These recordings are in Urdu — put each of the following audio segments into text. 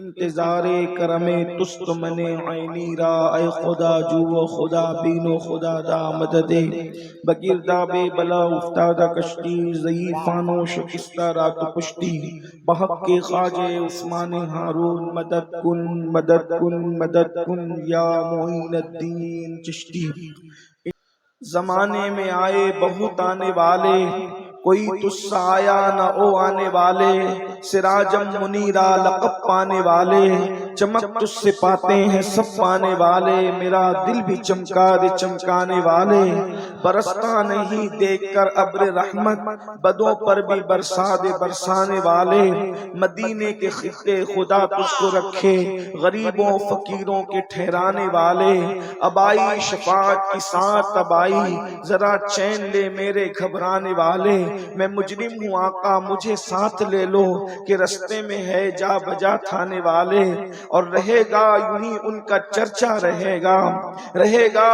انتظار کرم تست من عینی را، اے خدا جو و خدا بین و خدا دا مدد بگرداب بلا افتادہ کشتی، ضعیفان و شکستہ رات پشتی، بحق کے خواجہ عثمان ہارون مدد کن مدد کن مدد کن یا معین الدین چشتی۔ زمانے میں آئے بہت آنے والے، کوئی تجھ سا آیا نہ او آنے والے، سراجم منیرا لقب پانے والے، چمک تجھ سے پاتے ہیں سب پانے والے، میرا دل بھی چمکا دے چمکانے والے، برستا نہیں دیکھ کر ابر رحمت، بدوں پر بھی برسا دے برسانے والے، مدینے کے خطے خدا تجھ کو رکھے، غریبوں فقیروں کے ٹھہرانے والے، اب آئی شفاعت کی ساتھ اب آئی، ذرا چین لے میرے گھبرانے والے، میں مجرم ہوں آقا مجھے ساتھ لے لو، کہ رستے میں ہے جا بجا تھانے والے، اور رہے گا یوں ہی ان کا چرچا رہے گا، رہے گا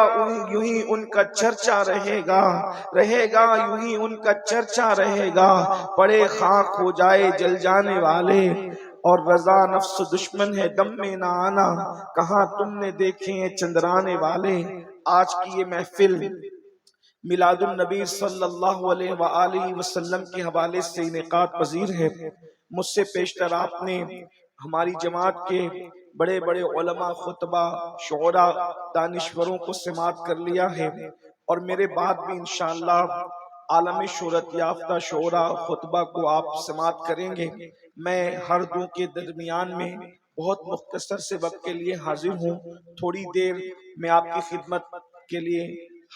یوں ہی ان کا چرچا رہے گا، رہے گا یوں ہی ان کا چرچا رہے گا، پڑے خاک ہو جائے جل جانے والے، اور رضا نفس دشمن ہے دم میں نہ آنا، کہاں تم نے دیکھے ہیں چندرانے والے۔ آج کی یہ محفل میلاد النبی صلی اللہ علیہ وآلہ وسلم کے حوالے سے انعقاد پذیر ہے۔ مجھ سے پیشتر آپ نے ہماری جماعت کے بڑے بڑے علماء، خطبہ، شعراء، دانشوروں کو سماعت کر لیا ہے، اور میرے بعد بھی انشاءاللہ عالمی شہرت یافتہ شعراء خطبہ کو آپ سماعت کریں گے۔ میں ہر دو کے درمیان میں بہت مختصر سے وقت کے لیے حاضر ہوں، تھوڑی دیر میں آپ کی خدمت کے لیے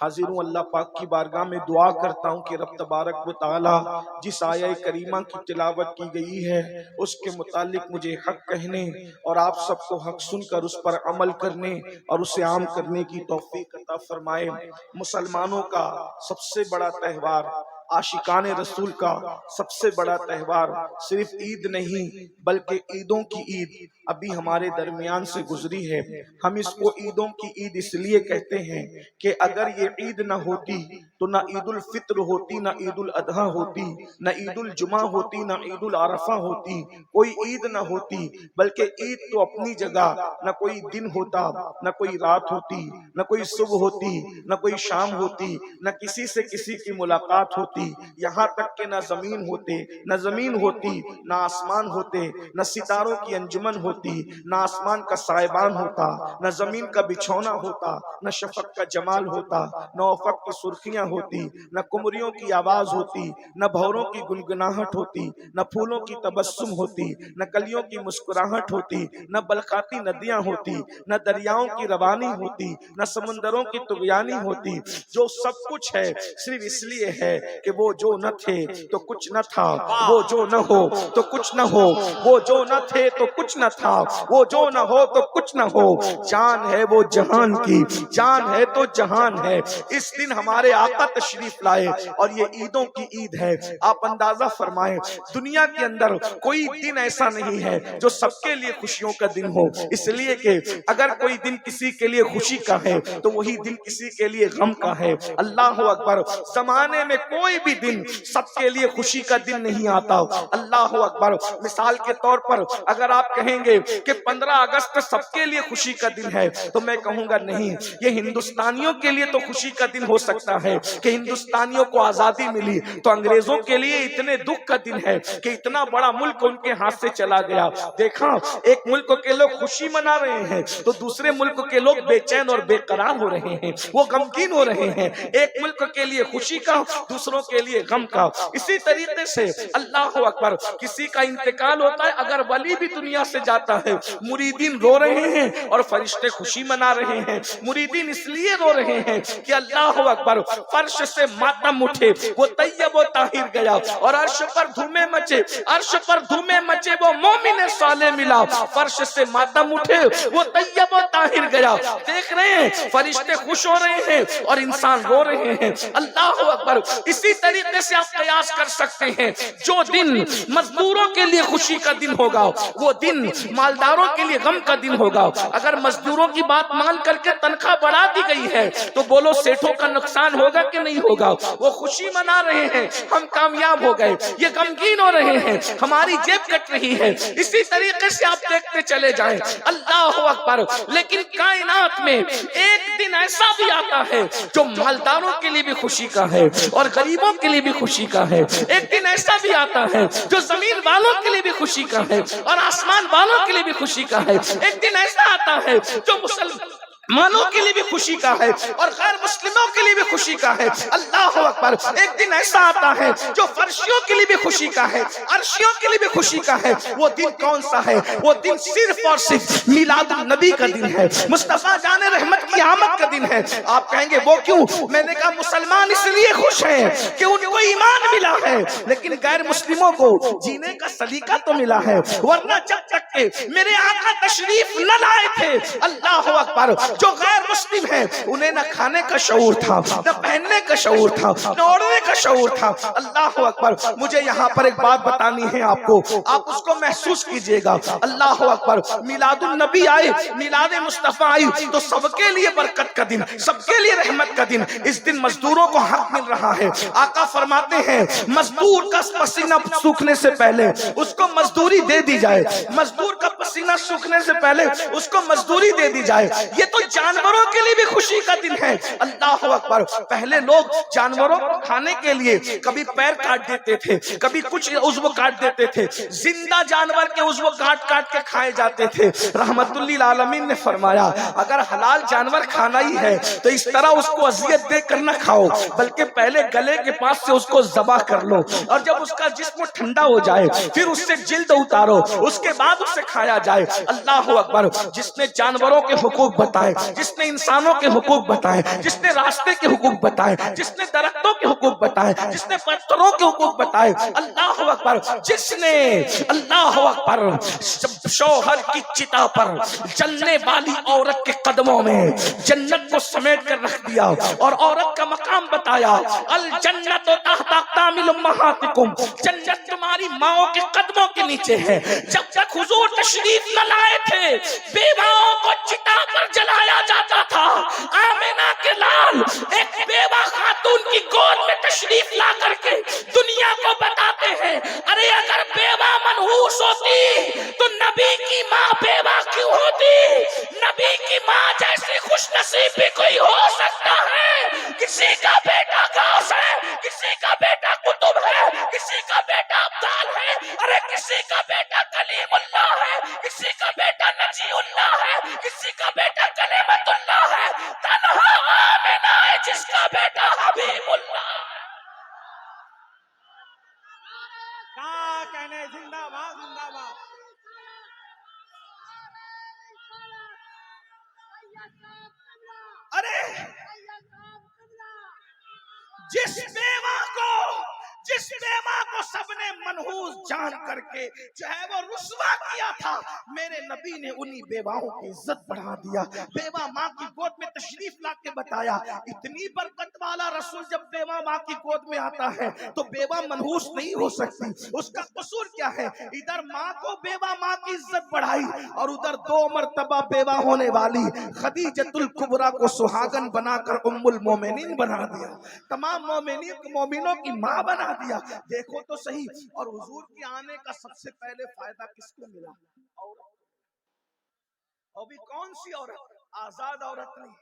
حاضر ہوں۔ اللہ پاک کی بارگاہ میں دعا کرتا ہوں کہ رب تبارک و تعالی جس آیہ کریمہ کی تلاوت کی گئی ہے اس کے متعلق مجھے حق کہنے اور آپ سب کو حق سن کر اس پر عمل کرنے اور اسے عام کرنے کی توفیق عطا فرمائے۔ مسلمانوں کا سب سے بڑا تہوار، عاشقان رسول کا سب سے بڑا تہوار صرف عید نہیں بلکہ عیدوں کی عید ابھی ہمارے درمیان سے گزری ہے۔ ہم اس کو عیدوں کی عید اس لیے کہتے ہیں کہ اگر یہ عید نہ ہوتی تو نہ عید الفطر ہوتی، نہ عید الاضحیٰ ہوتی، نہ عید الجمعہ ہوتی، نہ عید العرفہ ہوتی، کوئی عید نہ ہوتی۔ بلکہ عید تو اپنی جگہ، نہ کوئی دن ہوتا، نہ کوئی رات ہوتی، نہ کوئی صبح ہوتی، نہ کوئی شام ہوتی، نہ کسی سے کسی کی ملاقات ہوتی، یہاں تک کہ نہ زمین ہوتے، نہ زمین ہوتی، نہ آسمان ہوتے، نہ ستاروں کی انجمن ہوتی، نہ آسمان کا سائبان ہوتا، نہ زمین کا بچھونا ہوتا، نہ شفق کا جمال ہوتا، نہ افق کی سرخیاں ہوتی، نہ قمریوں کی آواز ہوتی، نہ بھوروں کی گنگناہٹ ہوتی، نہ پھولوں کی تبسم ہوتی، نہ کلیوں کی مسکراہٹ ہوتی، نہ بلخاتی ندیاں ہوتی، نہ دریاؤں کی روانی ہوتی، نہ سمندروں کی طغیانی ہوتی۔ جو سب کچھ ہے صرف اس لیے ہے کہ وہ جو نہ تھے تو کچھ نہ تھا، وہ جو نہ ہو تو کچھ نہ ہو، وہ جو نہ تھے تو کچھ نہ تھا، وہ جو نہ ہو تو کچھ نہ ہو۔ جان ہے وہ جہان کی، جان ہے تو جہان ہے۔ اس دن ہمارے آقا تشریف لائے اور یہ عیدوں کی عید ہے۔ آپ اندازہ فرمائیں دنیا کے اندر کوئی دن ایسا نہیں ہے جو سب کے لیے خوشیوں کا دن ہو، اس لیے کہ اگر کوئی دن کسی کے لیے خوشی کا ہے تو وہی دن کسی کے لیے غم کا ہے۔ اللہ اکبر، زمانے میں کوئی بھی دن سب کے لیے خوشی کا دن نہیں آتا۔ اللہ اکبر، مثال کے طور پر اگر آپ کہیں گے کہ 15 اگست سب کے لیے خوشی کا دن ہے تو میں کہوں گا نہیں، یہ ہندوستانیوں کے لیے تو خوشی کا دن ہو سکتا ہے کہ ہندوستانیوں کو آزادی ملی، تو انگریزوں کے لیے اتنے دکھ کا دن ہے کہ اتنا بڑا ملک ان کے ہاتھ سے چلا گیا۔ دیکھا ایک ملک کے لوگ خوشی منا رہے ہیں تو دوسرے ملک کے لوگ بے چین اور بے قرار ہو رہے ہیں، وہ غمگین ہو رہے ہیں، ایک ملک کے لیے خوشی کا دوسروں کے لیے غم کا۔ اسی طریقے سے اللہ اکبر، کسی کا انتقال ہوتا ہے، اگر ولی بھی دنیا سے جاتا ہے مریدین رو رہے ہیں اور فرشتے خوشی منا رہے ہیں۔ مریدین اس لیے رو رہے ہیں کہ اللہ اکبر، فرش سے ماتم اٹھے وہ طیب و طاہر گیا، اور عرش پر دھومے مچے، عرش پر دھومے مچے وہ مومن صالح ملا، فرش سے ماتم اٹھے وہ طیب و طاہر گیا۔ دیکھ رہے ہیں فرشتے خوش ہو رہے ہیں اور انسان رو رہے ہیں۔ اللہ اکبر، اسی طریقے سے آپ قیاس کر سکتے ہیں، جو دن مزدوروں کے لیے خوشی کا دن ہوگا وہ دن مالداروں کے لیے غم کا دن ہوگا۔ اگر مزدوروں کی بات مان کر کے تنخواہ بڑھا دی گئی ہے تو بولو سیٹھوں کا نقصان ہوگا ہوگا کہ نہیں ہوگا؟ وہ خوشی منا رہے ہیں ہم کامیاب ہو گئے، یہ غمگین ہو رہے ہیں ہماری جیب کٹ رہی ہے۔ اسی طریقے سے آپ دیکھتے چلے جائیں، اللہ اکبر۔ لیکن کائنات میں ایک دن ایسا بھی آتا ہے جو مالداروں کے لیے بھی خوشی کا ہے اور غریبوں کے لیے بھی خوشی کا ہے۔ ایک دن ایسا بھی آتا ہے جو زمین والوں کے لیے بھی خوشی کا ہے اور آسمان والوں کے لیے بھی خوشی کا ہے۔ ایک دن ایسا آتا ہے جو مسلمانوں کے لیے بھی خوشی کا ہے اور غیر مسلموں کے لیے بھی خوشی کا ہے۔ اللہ اکبر۔ ایک دن ایسا آتا ہے جو فرشیوں کے لیے بھی خوشی کا ہے، عرشیوں کے لیے بھی خوشی کا ہے۔ وہ دن کون سا ہے؟ وہ دن صرف اور صرف میلاد النبی کا دن ہے، مصطفیٰ جان رحمت کی آمد کا دن ہے۔ آپ کہیں گے وہ کیوں؟ میں نے کہا مسلمان اس لیے خوش ہیں کہ ان کو ایمان ملا ہے، لیکن غیر مسلموں کو جینے کا سلیقہ تو ملا ہے، ورنہ جب تک کہ میرے آقا تشریف نہ لائے تھے، اللہ اکبر، جو غیر مسلم ہیں انہیں نہ کھانے کا شعور تھا، نہ پہننے کا شعور تھا، نہ اوڑھنے کا شعور تھا۔ اللہ اکبر۔ مجھے یہاں پر ایک بات بتانی ہے آپ کو، آپ اس کو محسوس کیجئے گا۔ اللہ اکبر۔ میلاد النبی آئے، میلاد مصطفیٰ آئی تو سب کے لیے برکت کا دن، سب کے لیے رحمت کا دن۔ اس دن مزدوروں کو حق مل رہا ہے۔ آقا فرماتے ہیں مزدور کا پسینہ سوکھنے سے پہلے اس کو مزدوری دے دی جائے، مزدور کا پسینہ سوکھنے سے پہلے اس کو مزدوری دے دی جائے۔ یہ تو جانوروں کے لیے بھی خوشی کا دن ہے۔ اللہ اکبر۔ پہلے لوگ جانوروں کو کھانے کے لیے کبھی پیر کاٹ دیتے تھے، کبھی کچھ عضو کاٹ دیتے تھے، زندہ جانور کے عضو کاٹ کاٹ کے کھائے جاتے تھے۔ رحمت للعالمین نے فرمایا اگر حلال جانور کھانا ہی ہے تو اس طرح اس کو اذیت دے کر نہ کھاؤ، بلکہ پہلے گلے کے پاس سے اس کو ذبح کر لو، اور جب اس کا جسم ٹھنڈا ہو جائے پھر اس سے جلد اتارو، اس کے بعد اسے کھایا جائے۔ اللہ اکبر۔ جس نے جانوروں کے حقوق بتائے، جس نے انسانوں کے حقوق بتائے، جس نے راستے کے حقوق بتائے، جس نے درختوں کے حقوق بتائے، جس نے پتھروں کے حقوق بتائے، اللہ اکبر، جس نے اللہ اکبر شوہر کی چتا پر جلنے والی عورت کے قدموں میں جنت کو سمیٹ کر رکھ دیا اور عورت کا مقام بتایا، الجنت تحت اقدام امہاتکم، جنت تمہاری ماؤں کے قدموں کے نیچے ہے۔ جب تک حضور تشریف نہ لائے تھے بیواؤں کو چتا پر جلایا جاتا تھا۔ آمنہ کے لال ایک بیوہ خاتون کی گود میں تشریف لا کر کے دنیا کو بتاتے ہیں ارے اگر بیوہ منحوس ہوتی تو نبی کی ماں بیوہ کیوں ہوتی؟ نبی کی ماں جیسی خوش نصیب بھی کوئی ہو سکتا ہے؟ کسی کا بیٹا غوث ہے، کسی کا بیٹا قطب ہے، کسی کا بیٹا ابدال ہے، ارے کسی کا بیٹا کلیم اللہ ہے، کسی کا بیٹا نجی اللہ ہے، کسی کا بیٹا کلمت اللہ ہے، تنہا آمنہ ہے جس کا بیٹا حبیب اللہ ہے۔ کیا کہنے، زندہ باد زندہ باد۔ ارے جس بیوہ کو سب نے منحوس جان کر کے چاہے وہ رسوا کیا تھا، میرے نبی نے انہی بیواؤں کی عزت بڑھا دیا۔ بیوہ ماں کی گود میں تشریف لا کے بتایا اتنی برکت والا رسول جب بیوہ ماں کی گود میں آتا ہے تو بیوہ منحوس نہیں ہو سکتی۔ اس کا قصور کیا ہے؟ ادھر ماں کو بیوہ ماں کی عزت بڑھائی اور ادھر 2 مرتبہ بیوہ ہونے والی خدیجۃ الکبریٰ کو سہاگن بنا کر ام المومنین بنا دیا، تمام مومنوں کی ماں بنا دیا۔ دیکھو تو صحیح۔ اور حضور کے آنے کا سب سے پہلے فائدہ کس کو ملا؟ اور بھی کون سی عورت؟ آزاد عورت نہیں،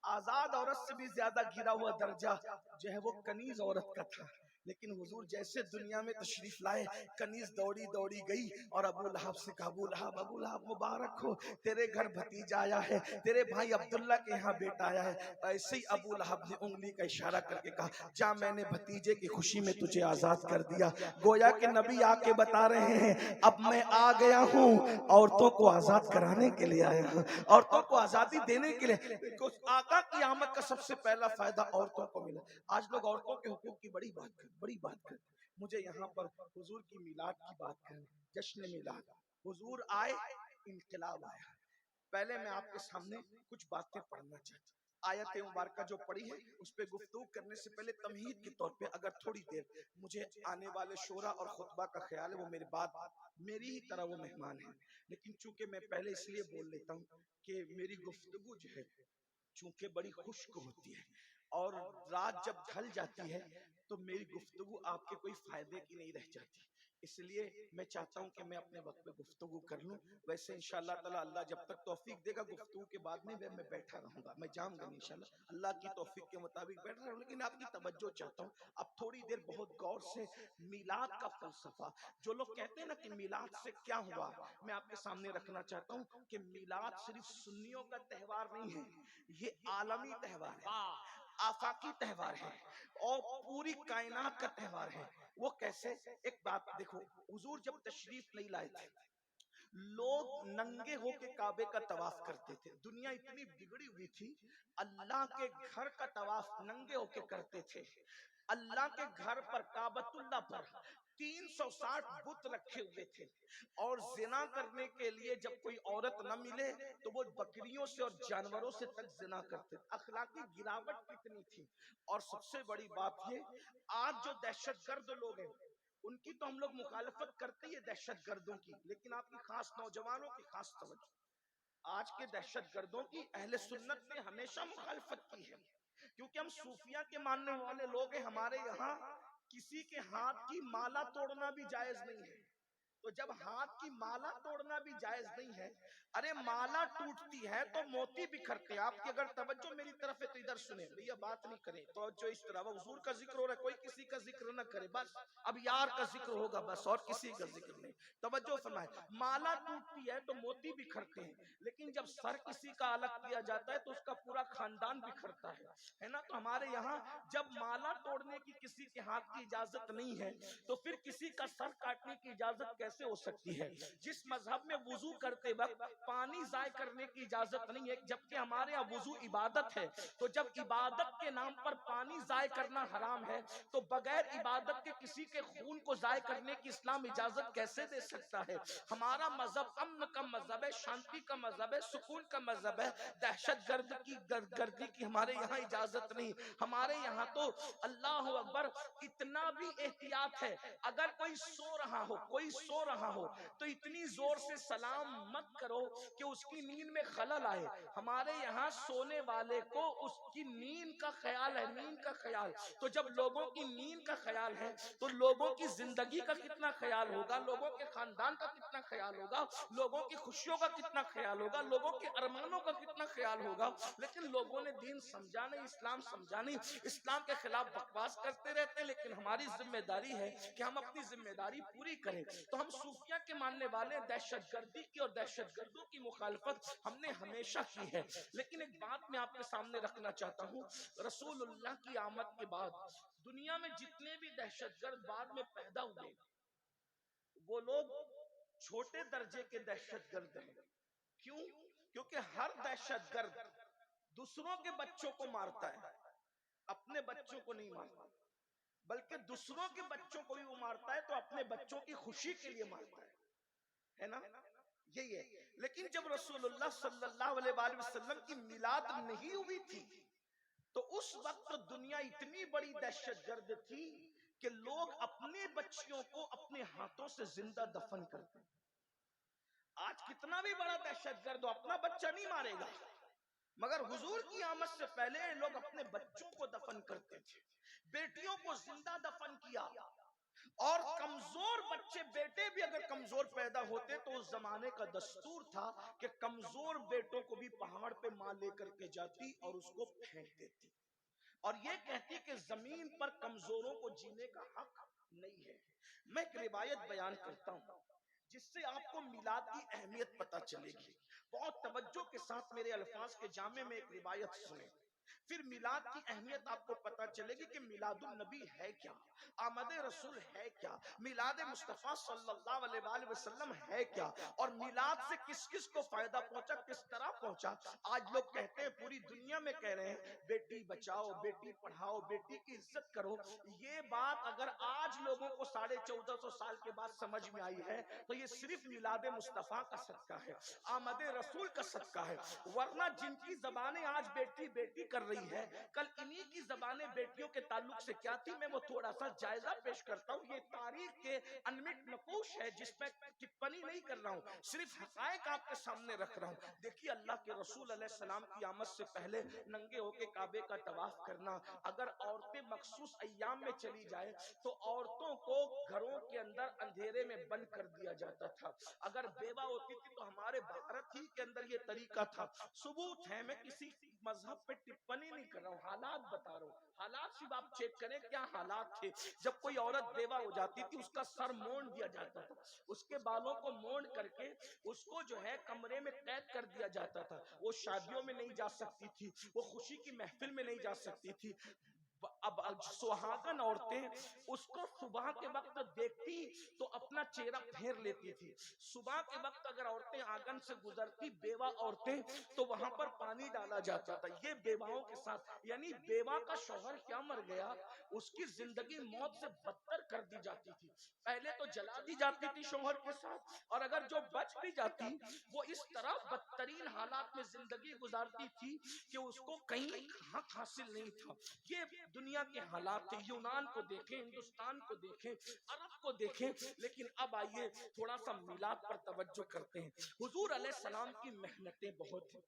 آزاد عورت سے بھی زیادہ گرا ہوا درجہ جو ہے وہ کنیز عورت کا تھا۔ لیکن حضور جیسے دنیا میں تشریف لائے کنیز دوڑی دوڑی گئی اور ابو لہب سے کہا ابو لہب مبارک ہو، تیرے گھر بھتیجا آیا ہے، تیرے بھائی عبداللہ کے یہاں بیٹا آیا ہے۔ ایسے ہی ابو لہب نے انگلی کا اشارہ کر کے کہا جا میں نے بھتیجے کی خوشی میں تجھے آزاد کر دیا۔ گویا کہ نبی آ کے بتا رہے ہیں اب میں آ گیا ہوں، عورتوں کو آزاد کرانے کے لیے آیا ہوں، عورتوں کو آزادی دینے کے لیے۔ آقا کی آمد کا سب سے پہلا فائدہ عورتوں کو ملا۔ آج لوگ عورتوں کے حقوق کی بڑی بات کریں، مجھے یہاں پر حضور کی میلاد کی بات کریں، جشن میلاد۔ حضور آئے، انقلاب آیا۔ پہلے میں آپ کے سامنے کچھ باتیں پڑھنا چاہتا ہوں۔ آیت مبارکہ جو پڑھی ہے اس پہ گفتگو کرنے سے پہلے تمہید کے طور پہ اگر تھوڑی دیر مجھے آنے والے شورا اور خطبہ کا خیال ہے وہ میرے بعد میری ہی طرح وہ مہمان ہیں، لیکن چونکہ میں پہلے اس لیے بول لیتا ہوں کہ میری گفتگو جو ہے چونکہ بڑی خشک ہوتی ہے، اور رات جب ڈھل جاتی ہے تو میری گفتگو آپ کے کوئی فائدے کی نہیں رہ جاتی، اس لیے میں چاہتا ہوں کہ میں اپنے وقت پہ گفتگو کر لوں۔ ویسے انشاءاللہ تعالی اللہ جب تک توفیق دے گا گفتگو کے بعد میں بیٹھا رہوں گا، میں جاؤں گا انشاءاللہ اللہ کی توفیق کے مطابق بیٹھ رہا ہوں، لیکن آپ کی توجہ چاہتا ہوں اب تھوڑی دیر بہت غور سے میلاد کا فلسفہ، جو لوگ کہتے ہیں نا کہ میلاد سے کیا ہوا، میں آپ کے سامنے رکھنا چاہتا ہوں کہ میلاد صرف سنیوں کا تہوار نہیں ہے، یہ عالمی تہوار ہے، آفاقی تہوار ہے اور پوری کائنات کا تہوار ہے۔ وہ کیسے؟ ایک بات دیکھو، حضور جب تشریف نہیں لائے تھے لوگ ننگے ہو کے کعبے کا طواف کرتے تھے، دنیا اتنی بگڑی ہوئی تھی، اللہ کے گھر کا طواف ننگے ہو کے کرتے تھے، اللہ کے گھر پر کعبۃ اللہ پر 360 بت رکھے ہوئے تھے، اور زنا کرنے کے لیے جب کوئی عورت نہ ملے تو وہ بکریوں سے اور جانوروں سے تک زنا کرتے تھے۔ اخلاقی گراوٹ کتنی تھی، اور سب سے بڑی بات یہ، آج جو دہشت گرد لوگ ہیں ان کی تو ہم لوگ مخالفت کرتے ہی دہشت گردوں کی، لیکن آپ کی خاص نوجوانوں کی خاص توجہ، آج کے دہشت گردوں کی اہل سنت نے ہمیشہ مخالفت کی ہے، کیونکہ ہم صوفیہ کے ماننے والے لوگ ہیں، ہمارے یہاں کسی کے ہاتھ کی مالا توڑنا بھی جائز نہیں ہے۔ تو جب ہاتھ کی مالا توڑنا بھی جائز نہیں ہے، ارے مالا ٹوٹتی ہے تو موتی بکھرتے ہیں۔ آپ کی اگر توجہ میری طرف ہے تو ادھر سنیں، بھیا بات نہیں کریں، توجہ اس طرح، وہ حضور کا ذکر ہو رہا ہے، کوئی کسی کا ذکر نہ کرے، بس اب یار کا ذکر ہوگا بس، اور کسی کا ذکر نہیں۔ توجہ فرمائیں، مالا ٹوٹتی ہے تو موتی بکھرتے ہیں، لیکن جب سر کسی کا الگ کیا جاتا ہے تو اس کا پورا خاندان بکھرتا ہے نا۔ تو ہمارے یہاں جب مالا توڑنے کی کسی کے ہاتھ کی اجازت نہیں ہے تو پھر کسی کا سر کاٹنے کی اجازت کیسے ہو سکتی ہے؟ جس مذہب میں وضو کرتے وقت پانی ضائع کرنے کی اجازت نہیں ہے، جبکہ ہمارے یہاں وضو عبادت ہے، تو جب عبادت کے نام پر پانی ضائع کرنا حرام ہے تو بغیر عبادت کے کسی کے خون کو ضائع کرنے کی اسلام اجازت کیسے دے سکتا ہے؟ ہمارا مذہب امن کا مذہب ہے، شانتی کا مذہب ہے، سکون کا مذہب ہے، دہشت گردی کی ہمارے یہاں اجازت نہیں۔ ہمارے یہاں تو اللہ اکبر اتنا بھی احتیاط ہے، اگر کوئی سو رہا ہو تو اتنی زور سے سلام مت کرو کہ اس کی نیند میں خلل آئے۔ ہمارے یہاں سونے والے کو اس کی نیند کا خیال ہے، نیند کا خیال، تو جب لوگوں کی نیند کا خیال ہے تو لوگوں کی زندگی کا کتنا خیال ہوگا، لوگوں کے خاندان کا کتنا خیال ہوگا، لوگوں کی خوشیوں کا کتنا خیال ہوگا، لوگوں کے ارمانوں کا کتنا خیال ہوگا۔ لیکن لوگوں نے دین سمجھا نہیں، اسلام سمجھا نہیں، اسلام کے خلاف بکواس کرتے رہتے ہیں، لیکن ہماری ذمہ داری ہے کہ ہم اپنی ذمہ داری پوری کریں۔ تو ہم صوفیہ کے ماننے والے دہشت گردی کی اور دہشت گردوں کی مخالفت ہم نے ہمیشہ کی ہے، لیکن ایک بات میں آپ کے سامنے رکھنا چاہتا ہوں، رسول اللہ کی آمد کے بعد دنیا میں جتنے بھی دہشت گرد بعد میں پیدا ہوئے وہ لوگ چھوٹے درجے کے دہشت گرد ہیں۔ کیوں؟ کیونکہ ہر دہشت گرد دوسروں کے بچوں کو مارتا ہے، اپنے بچوں کو نہیں مارتا، بلکہ دوسروں کے بچوں کو بھی وہ مارتا ہے تو اپنے بچوں کی خوشی کے لیے مارتا ہے نا، یہی ہے۔ لیکن جب رسول اللہ صلی اللہ علیہ وآلہ وسلم کی میلاد نہیں ہوئی تھی تو اس وقت دنیا اتنی بڑی دہشت گرد تھی کہ لوگ اپنے بچیوں کو اپنے ہاتھوں سے زندہ دفن کرتے ہیں۔ آج کتنا بھی بڑا دہشت گرد ہو اپنا بچہ نہیں مارے گا، مگر حضور کی آمد سے پہلے لوگ اپنے بچوں کو دفن کرتے تھے، بیٹیوں کو زندہ دفن کیا، اور کمزور بچے، بیٹے بھی اگر کمزور پیدا ہوتے تو اس زمانے کا دستور تھا کہ کمزور بیٹوں کو بھی پہاڑ پہ ماں لے کر کے جاتی اور اس کو پھینک دیتی، اور یہ کہتی کہ زمین پر کمزوروں کو جینے کا حق نہیں ہے۔ میں ایک روایت بیان کرتا ہوں جس سے آپ کو میلاد کی اہمیت پتہ چلے گی، بہت توجہ کے ساتھ میرے الفاظ کے جامع میں ایک روایت سنیں، پھر میلاد کی اہمیت آپ کو پتہ چلے گی کہ میلاد النبی ہے کیا، آمد رسول ہے کیا، میلاد مصطفیٰ صلی اللہ علیہ وآلہ وسلم ہے کیا، اور میلاد سے کس کس کو فائدہ پہنچا، کس طرح پہنچا۔ آج لوگ کہتے ہیں، پوری دنیا میں کہہ رہے ہیں بیٹی بچاؤ، بیٹی پڑھاؤ، بیٹی کی عزت کرو، یہ بات اگر آج لوگوں کو 1450 سال کے بعد سمجھ میں آئی ہے تو یہ صرف میلاد مصطفیٰ کا صدقہ ہے، آمد رسول کا صدقہ ہے، ورنہ جن کی زبانیں آج بیٹی بیٹی کر رہی گئی ہے. کل انہی کی زبانیں بیٹیوں کے تعلق سے کیا تھی، میں وہ تھوڑا سا جائزہ پیش کرتا ہوں. یہ تاریخ کے انمٹ نقوش ہے جس میں ٹپنی نہیں کر رہا ہوں، صرف حقائق آپ کے سامنے رکھ رہا ہوں. دیکھیے اللہ کے رسول علیہ السلام کی آمد سے پہلے ننگے ہو کے کعبے کا طواف کرنا. اگر عورتیں مخصوص ایام میں چلی جائے تو عورتوں کو گھروں کے اندر اندھیرے میں بند کر دیا جاتا تھا. اگر بیوہ ہوتی تھی تو ہمارے بھارت ہی کے اندر یہ طریقہ تھا. ثبوت ہے، میں کسی مذہب پہ ٹپنی نہیں کر رہا ہوں، حالات بتا رہا ہوں. حالات صرف آپ چیک کریں کیا حالات تھے. جب کوئی عورت بیوہ ہو جاتی تھی اس کا سر مونڈ دیا جاتا تھا، اس کے بالوں کو مونڈ کر کے اس کو جو ہے کمرے میں قید کر دیا جاتا تھا. وہ شادیوں میں نہیں جا سکتی تھی، وہ خوشی کی محفل میں نہیں جا سکتی تھی. اب سہاگن عورتیں اس کو صبح کے وقت دیکھتی تو اپنا چہرہ پھیر لیتی تھی. صبح کے وقت اگر عورتیں آنگن سے گزرتی بیوہ عورتیں تو وہاں پر پانی ڈالا جاتا تھا. یہ بیواؤں کے ساتھ، یعنی بیوہ کا شوہر کیا مر گیا اس کی زندگی موت سے بدتر کر دی جاتی تھی. پہلے تو جلا دی جاتی تھی شوہر کے ساتھ، اور اگر جو بچ بھی جاتی وہ اس طرح بدترین حالات میں زندگی گزارتی تھی کہ اس کو کہیں حق حاصل نہیں تھا. یہ دنیا کے حالات تھے. یونان کو دیکھیں، ہندوستان کو دیکھیں، عرب کو دیکھیں. لیکن اب آئیے تھوڑا سا میلاد پر توجہ کرتے ہیں. حضور علیہ السلام کی محنتیں بہت ہیں.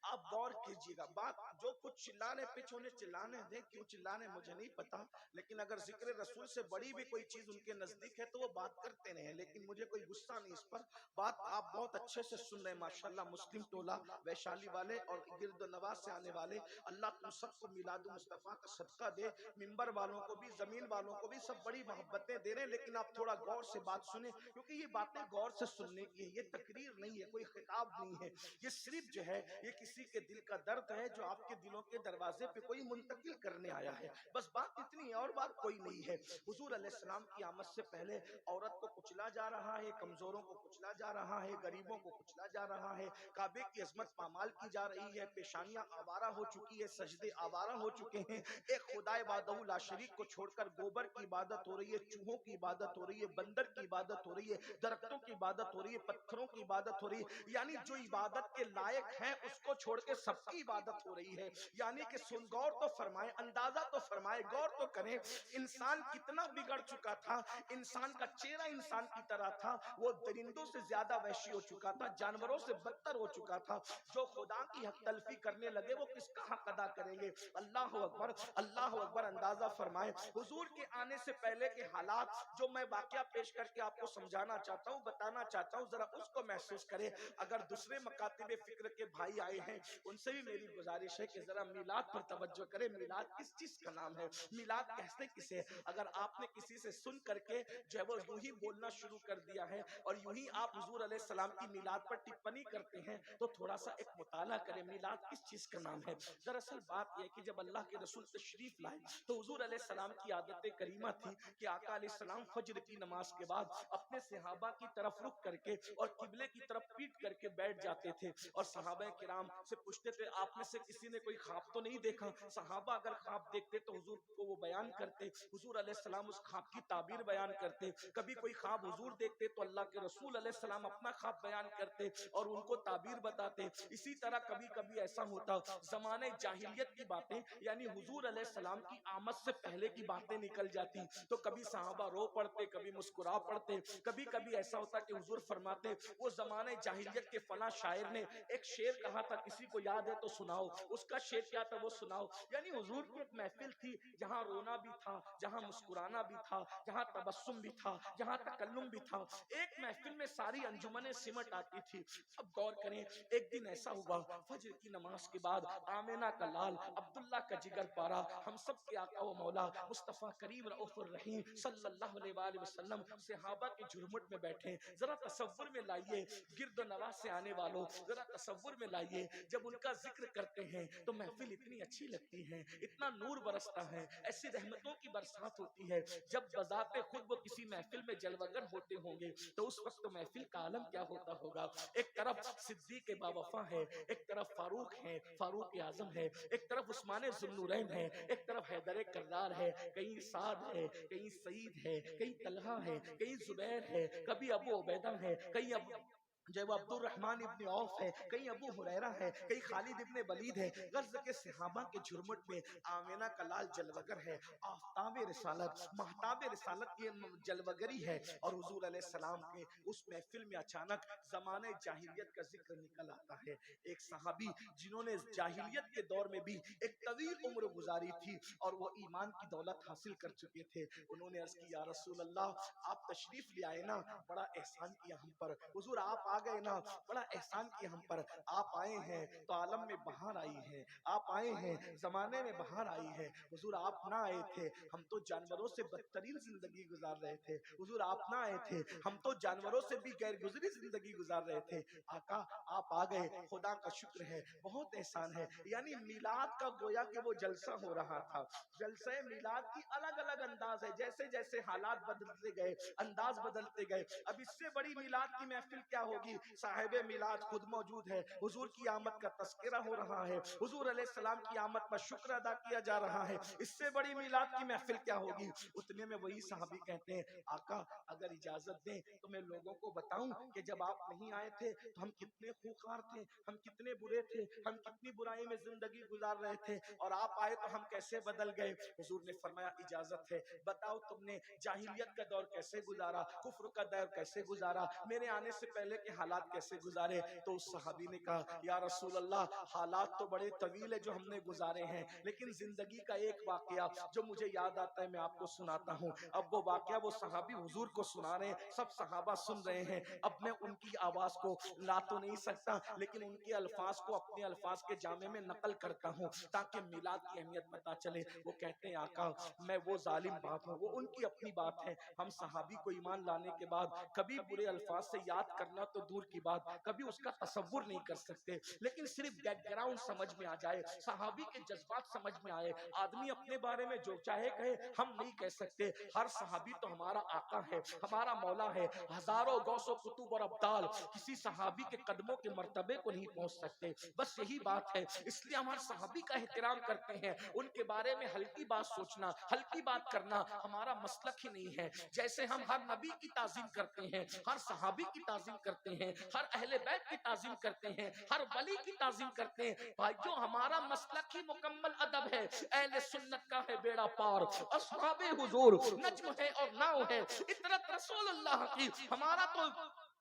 آپ غور کیجئے گا. بات جو کچھ چلانے پیچھے انہیں چلانے دیں، کیوں چلانے مجھے نہیں پتا، لیکن اگر ذکر رسول سے بڑی بھی کوئی چیز ان کے نزدیک ہے تو وہ بات کرتے رہیں. لیکن مجھے کوئی غصہ نہیں اس پر. بات آپ بہت اچھے سے سن رہے ہیں ماشاءاللہ. مسلم ٹولہ ویشالی والے اور گرد و نواح سے آنے والے، اللہ تم سب کو میلاد مصطفیٰ کا صدقہ دے. منبر والوں کو بھی، زمین والوں کو بھی، سب بڑی محبتیں دے رہے ہیں. لیکن آپ تھوڑا غور سے بات سنیں، کیونکہ یہ باتیں غور سے سننے کی ہے. یہ تقریر نہیں ہے، کوئی خطاب نہیں ہے. یہ صرف جو ہے یہ کسی کے دل کا درد ہے جو آپ کے دلوں کے دروازے پہ کوئی منتقل کرنے آیا ہے. بس بات اتنی ہے اور بات کوئی نہیں ہے. حضور علیہ السلام کی آمد سے پہلے عورت کو کچلا جا رہا ہے، کمزوروں کو کچلا جا رہا ہے، غریبوں کو کچلا جا رہا ہے. کعبے کی عظمت پامال کی جا رہی ہے. پیشانیاں آوارہ ہو چکی ہے، سجدے آوارہ ہو چکے ہیں. ایک خدا وحدہ لا شریک کو چھوڑ کر گوبر کی عبادت ہو رہی ہے، چوہوں کی عبادت ہو رہی ہے، بندر کی عبادت ہو رہی ہے، درختوں کی عبادت ہو رہی ہے، پتھروں کی عبادت ہو رہی ہے. یعنی جو عبادت کے لائق ہیں اس کو چھوڑ کے سب کی عبادت ہو رہی ہے. یعنی کہ سن، غور تو فرمائے، اندازہ تو فرمائے، غور تو کریں. انسان کتنا بگڑ چکا تھا. انسان کا چہرہ انسان کی طرح تھا، وہ درندوں سے زیادہ وحشی ہو چکا تھا، جانوروں سے بدتر ہو چکا تھا. جو خدا کی حق تلفی کرنے لگے وہ کس کا حق ادا کریں گے؟ اللہ اکبر، اللہ اکبر. اندازہ فرمائے حضور کے آنے سے پہلے کے حالات جو میں واقعہ پیش کر کے آپ کو سمجھانا چاہتا ہوں، بتانا چاہتا ہوں، ذرا اس کو محسوس کریں. اگر دوسرے مکاتب فکر کے بھائی آئے ہیں ان سے بھی میری گزارش ہے کہ ذرا میلاد پر توجہ کریں. میلاد کس چیز کا نام ہے؟ میلاد کہتے کسے؟ اگر آپ نے کسی سے سن کر کے جو ہے وہ یوں ہی بولنا شروع کر دیا ہے اور یوں ہی آپ حضور علیہ السلام کی میلاد پر ٹپنی کرتے ہیں تو تھوڑا سا ایک مطالعہ کریں. میلاد کس چیز کا نام ہے؟ دراصل بات یہ کہ جب اللہ کے رسول تشریف لائے تو حضور علیہ السلام کی عادت کریمہ تھی کہ آقا علیہ السلام فجر کی نماز کے بعد اپنے صحابہ کی طرف رخ کر کے اور قبلے کی طرف پیٹ کر کے بیٹھ جاتے تھے اور صحابہ کرام سے پوچھتے تھے آپ میں سے کسی نے کوئی خواب تو نہیں دیکھا؟ صحابہ اگر خواب دیکھتے تو حضور کو وہ بیان کرتے. حضور علیہ السلام اس خواب کی تعبیر بیان کرتے. کبھی کوئی خواب حضور دیکھتے تو اللہ کے رسول علیہ السلام اپنا خواب بیان کرتے اور ان کو تعبیر بتاتے. اسی طرح کبھی کبھی ایسا ہوتا زمانے جاہلیت کی باتیں یعنی حضور علیہ السلام کی آمد سے پہلے کی باتیں نکل جاتی تو کبھی صحابہ رو پڑتے، کبھی مسکرا پڑتے. کبھی کبھی ایسا ہوتا کہ حضور فرماتے وہ زمانے جاہلیت کے فلاں شاعر نے ایک شعر کہا تھا، کسی کو یاد ہے تو سناؤ. اس کا شعر کیا تھا وہ سناؤ. یعنی حضور کی ایک محفل تھی جہاں رونا بھی تھا، جہاں مسکرانا بھی تھا، جہاں تبسم بھی تھا، جہاں تکلم بھی تھا. ایک محفل میں ساری انجمنیں سمٹ آتی تھی. اب غور کریں، ایک دن ایسا ہوا فجر کی نماز کے بعد آمینہ کا لال، عبداللہ کا جگر پارا، ہم سب کے آقا و مولا مصطفیٰ کریم رؤوف الرحیم صلی اللہ علیہ وآلہ وسلم صحابہ کے جھرمٹ میں بیٹھے. ذرا تصور میں لائیے گرد و نواح سے آنے والوں، ذرا تصور میں لائیے جب ان کا ذکر کرتے ہیں تو محفل اتنی اچھی لگتی ہے، اتنا نور برستا ہے، ایسی رحمتوں کی برسات ہوتی ہے. جب بذات خود وہ کسی محفل میں جلوگر ہوتے ہوں گے تو اس وقت محفل کا عالم کیا ہوتا ہوگا. ایک طرف صدیق باوفا ہے، ایک طرف فاروق ہے، فاروق اعظم ہے، ایک طرف عثمان ذو النورین ہے، ایک طرف حیدر کرار ہے، کہیں سعد ہے، کہیں سعید ہے، کہیں طلحہ ہے، کہیں زبیر ہے، کبھی ابو عبیدہ ہے، کہیں ابو جو وہ عبد الرحمن ابن عوف ہے، کہیں ابو ہریرہ ہے، کہیں خالد ابن ولید ہے، غرض کے صحابہ کے جھرمٹ میں آمینہ کا لال جلوگر ہے، آفتاب رسالت، مہتاب رسالت کی جلوگری ہے، اور حضور علیہ السلام کے اس محفل میں اچانک زمانے جاہلیت کا ذکر نکل آتا ہے۔ ایک صحابی جنہوں نے جاہلیت کے دور میں بھی ایک طویل عمر گزاری تھی اور وہ ایمان کی دولت حاصل کر چکے تھے، انہوں نے عرض کی یا رسول اللہ آپ تشریف لے آئے نا، بڑا احسان کیا ہم پر، حضور آپ آ گئے نا، بڑا احسان کیا ہم پر، آپ آئے ہیں تو عالم میں بہار آئی ہے، آپ آئے ہیں زمانے میں بہار آئی ہے، حضور آپ نہ آئے تھے ہم تو جانوروں سے بدترین زندگی گزار رہے تھے، حضور آپ نہ آئے تھے ہم تو جانوروں سے بھی غیر گزری زندگی گزار رہے تھے، آقا آپ آ گئے، خدا کا شکر ہے، بہت احسان ہے۔ یعنی میلاد کا گویا کہ وہ جلسہ ہو رہا تھا، جلسہ میلاد کی الگ الگ انداز ہے، جیسے جیسے حالات بدلتے گئے انداز بدلتے گئے، اب اس سے بڑی میلاد کی محفل کیا ہوگی، صاحب میلاد خود موجود ہے، حضور کی آمد کا تذکرہ ہو رہا ہے، حضور علیہ السلام کی آمد پر شکر ادا کیا جا رہا ہے، اس سے بڑی میلاد کی محفل کیا ہوگی۔ اتنے میں وہی صحابی کہتے ہیں آقا اگر اجازت دیں تو میں لوگوں کو بتاؤں کہ جب آپ نہیں آئے تھے تو ہم کتنے خوکار تھے، ہم کتنے برے تھے، ہم کتنی برائی میں زندگی گزار رہے تھے، اور آپ آئے تو ہم کیسے بدل گئے۔ حضور نے فرمایا اجازت ہے، بتاؤ تم نے جاہلیت کا دور کیسے گزارا، کفر کا دور کیسے گزارا، میرے آنے سے پہلے کے حالات کیسے گزارے۔ تو اس صحابی نے کہا یا رسول اللہ حالات تو بڑے طویل ہے جو ہم نے گزارے ہیں، لیکن زندگی کا ایک واقعہ جو مجھے یاد آتا ہے میں آپ کو سناتا ہوں۔ اب وہ واقعہ وہ صحابی حضور کو سنا رہے ہیں، سب صحابہ سن رہے ہیں، اب میں ان کی آواز کو لا تو نہیں سکتا لیکن ان کے الفاظ کو اپنے الفاظ کے جامع میں نقل کرتا ہوں تاکہ میلاد کی اہمیت پتا چلے۔ وہ کہتے ہیں آقا میں وہ ظالم باپ ہوں، وہ ان کی اپنی بات ہے، ہم صحابی کو ایمان لانے کے بعد کبھی برے الفاظ سے یاد کرنا تو دور کی بات، کبھی اس کا تصور نہیں کر سکتے، لیکن صرف بیک گراؤنڈ سمجھ میں آ جائے، صحابی کے جذبات سمجھ میں آئے، آدمی اپنے بارے میں جو چاہے کہے ہم نہیں کہہ سکتے، ہر صحابی تو ہمارا آقا ہے، ہمارا مولا ہے، ہزاروں غوث و کتب اور ابدال کسی صحابی کے قدموں کے مرتبے کو نہیں پہنچ سکتے، بس یہی بات ہے، اس لیے ہم ہر صحابی کا احترام کرتے ہیں، ان کے بارے میں ہلکی بات سوچنا، ہلکی بات کرنا ہمارا مسلک ہی نہیں ہے۔ جیسے ہم ہر نبی کی تعظیم کرتے ہیں، ہر صحابی کی تعظیم کرتے ہیں، ہر اہل بیت کی تعظیم کرتے ہیں، ہر ولی کی تعظیم کرتے ہیں، بھائیو ہمارا مسلک ہی مکمل ادب ہے، اہل سنت کا ہے بیڑا پار، اصحاب حضور نجم ہے اور ناؤ ہے، اطرت رسول اللہ کی، ہمارا تو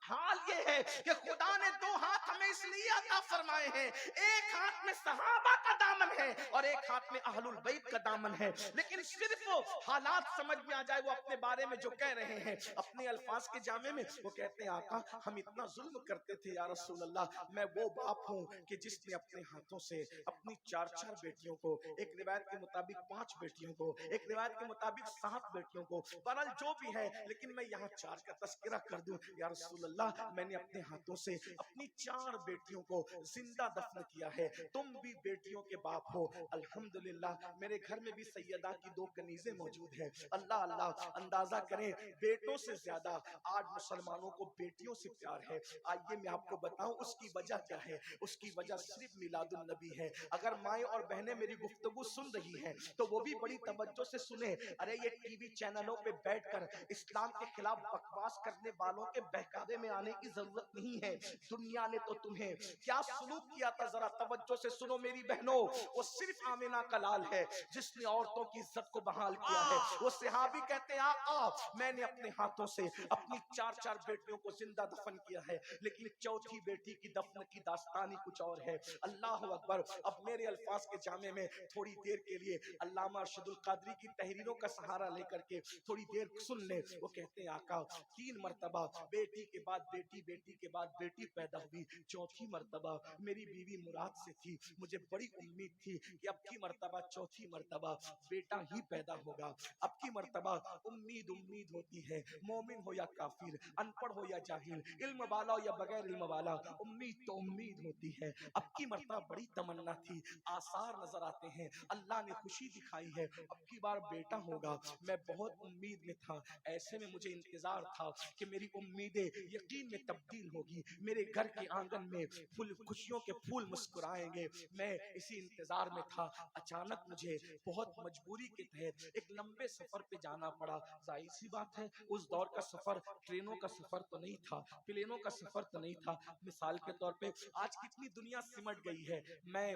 حال یہ ہے کہ خدا نے دو ہاتھ ہمیں اس لیے عطا فرمائے ہیں، ایک ہاتھ میں صحابہ کا دامن ہے اور ایک ہاتھ میں اہل البیت کا دامن ہے، لیکن صرف وہ حالات سمجھ میں آ جائے، وہ اپنے بارے میں جو کہہ رہے ہیں اپنے الفاظ کے جامع میں، وہ کہتے ہیں آقا ہم اتنا ظلم کرتے تھے یا رسول اللہ، میں وہ باپ ہوں کہ جس نے اپنے ہاتھوں سے اپنی چار بیٹیوں کو، ایک روایت کے مطابق 5 بیٹیوں کو، ایک روایت کے مطابق 7 بیٹیوں کو، بہرحال جو بھی ہے، لیکن میں یہاں 4 کا تذکرہ کر دوں یا رسول اللہ میں نے اپنے ہاتھوں سے اپنی 4 بیٹیوں کو زندہ دفن کیا ہے، تم بھی بیٹیوں کے باپ ہو۔ الحمدللہ میرے گھر میں بھی سیدہ کی 2 کنیزیں موجود ہیں، اللہ اللہ اندازہ کریں بیٹوں سے زیادہ آج مسلمانوں کو بیٹیوں سے پیار ہے۔ آئیے میں آپ کو بتاؤں اس کی وجہ کیا ہے، اس کی وجہ صرف میلاد النبی ہے۔ اگر مائیں اور بہنیں میری گفتگو سن رہی ہیں تو وہ بھی بڑی توجہ سے سنیں، ارے یہ ٹی وی چینلوں پہ بیٹھ کر اسلام کے خلاف بکواس کرنے والوں کے بہکاوے میں آنے کی ضرورت نہیں ہے۔ دنیا نے تو تمہیں کیا سلوک کیا تھا ذرا توجہ سے سنو میری بہنوں، وہ صرف آمینہ کا لال ہے جس نے عورتوں کی عزت کو بحال کیا ہے۔ وہ صحابی کہتے ہیں آقا میں نے اپنے ہاتھوں سے اپنی 4 بیٹیوں کو زندہ دفن کیا ہے، لیکن 4تھی بیٹی کی دفن کی داستانی کچھ اور ہے۔ اللہ اکبر، اب میرے الفاظ کے جامع میں تھوڑی دیر کے لیے علامہ ارشد القادری کی تحریروں کا سہارا لے کر کے تھوڑی دیر سن لیں۔ وہ کہتے ہیں آقا 3 مرتبہ بیٹی کے بعد بیٹی، بیٹی کے بعد بیٹی پیدا ہوئی، 4تھی مرتبہ میری بیوی مراد سے تھی، مجھے بڑی امید تھی کہ اب کی مرتبہ 4تھی مرتبہ بیٹا ہی پیدا ہوگا، اب کی مرتبہ امید ہوتی ہے، مومن ہو یا کافر، ان پڑھ ہو یا جاہل، علم والا ہو یا بغیر علم والا، امید تو امید ہوتی ہے۔ اب کی مرتبہ بڑی تمنا تھی، آثار نظر آتے ہیں، اللہ نے خوشی دکھائی ہے، اب کی بار بیٹا ہوگا، میں بہت امید میں تھا، ایسے میں مجھے انتظار تھا کہ میری امیدیں یقین میں تبدیل ہوگی، میرے گھر کے آنگن میں خوشیوں کے پھول مسکرائیں گے، میں اسی انتظار میں تھا، اچانک مجھے بہت مجبوری کے تحت ایک لمبے سفر پہ جانا پڑا۔ ظاہر سی بات ہے اس دور کا سفر ٹرینوں کا سفر تو نہیں تھا، پلینوں کا سفر تو نہیں تھا۔ مثال کے طور پہ آج کتنی دنیا سمٹ گئی ہے، میں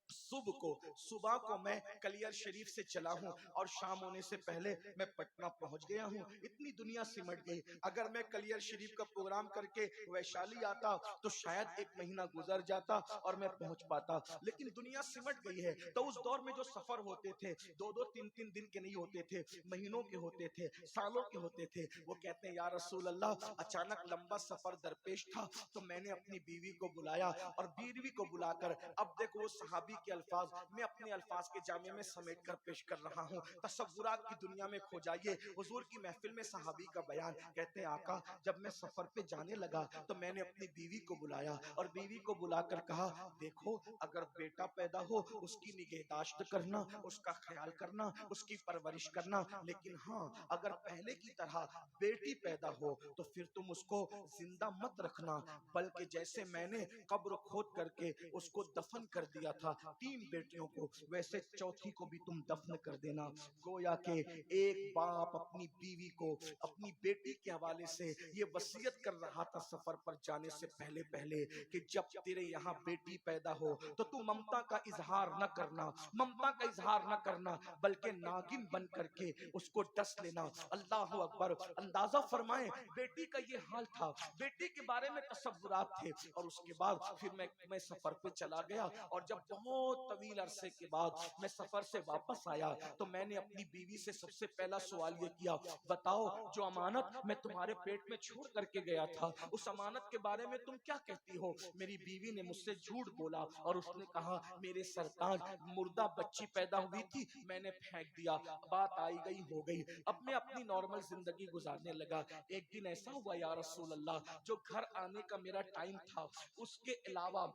صبح کو میں کلیر شریف سے چلا ہوں اور شام ہونے سے پہلے میں پٹنہ پہنچ گیا ہوں۔ اتنی دنیا سمٹ گئی، اگر میں کلیر شریف کا پروگرام کر کے ویشالی آتا تو شاید ایک مہینہ گزر جاتا اور میں پہنچ پاتا، لیکن دنیا سمٹ گئی ہے۔ تو اس دور میں جو سفر ہوتے تھے 2-2 3 دن کے نہیں ہوتے تھے، مہینوں کے ہوتے تھے، سالوں کے ہوتے تھے۔ وہ کہتے ہیں یا رسول اللہ اچانک لمبا سفر درپیش تھا تو میں نے اپنی بیوی کو بلایا، اور بیوی کو بلا کر اب دیکھو وہ صحابی کے الفاظ میں اپنے الفاظ کے جامع میں سمیٹ کر پیش کر رہا ہوں، تصورات کی دنیا میں کھو جائیے۔ حضور کی محفل میں صحابی کا بیان، کہتے ہیں آقا جب میں سفر پہ جانے لگا تو میں نے اپنی بیوی کو بلایا اور بیوی کو بلا کر کہا دیکھو اگر بیٹا پیدا ہو اس کی نگہداشت کرنا، اس کا خیال کرنا، اس کی پرورش کرنا، لیکن ہاں اگر پہلے کی طرح بیٹی پیدا ہو تو پھر تم اس کو زندہ مت رکھنا، بلکہ جیسے میں نے قبر کھود کر کے اس کو دفن کر دیا تھا 3 بیٹیوں کو، ویسے چوتھی کو بھی تم دفن کر دینا۔ گویا کہ ایک باپ اپنی بیوی کو اپنی بیٹی کے حوالے سے یہ وصیت کر رہا تھا سفر پر جانے سے پہلے کہ جب تیرے یہاں بیٹی پیدا ہو تو تو ممتا کا اظہار نہ کرنا، ممتا کا اظہار نہ کرنا، بلکہ ناگن بن کر کے اس کو ڈس لینا۔ اللہ اکبر! اندازہ فرمائیں بیٹی کا یہ حال تھا، بیٹی کے بارے میں تصورات تھے۔ اور اس کے بعد پھر میں سفر پہ چلا گیا، اور جب بہت طویل عرصے کے بعد میں سفر سے واپس آیا تو میں نے اپنی بیوی سے سب سے پہلا سوال یہ کیا بتاؤ جو امانت میں تمہارے پیٹ میں چھوڑ کر کے گیا تھا اس امانت کے بارے میں تم کیا کہتی ہو؟ میری بیوی نے مجھ سے جھوٹ بولا اور اس نے کہا میرے سرتاج مردہ بچی پیدا ہوئی تھی میں نے پھینک دیا، بات آئی گئی ہو گئی، اب میں اپنی نارمل زندگی گزارنے لگا۔ ایک دن ایسا ہوا یا رسول اللہ جو گھر آنے کا میرا ٹائم تھا اس کے علاوہ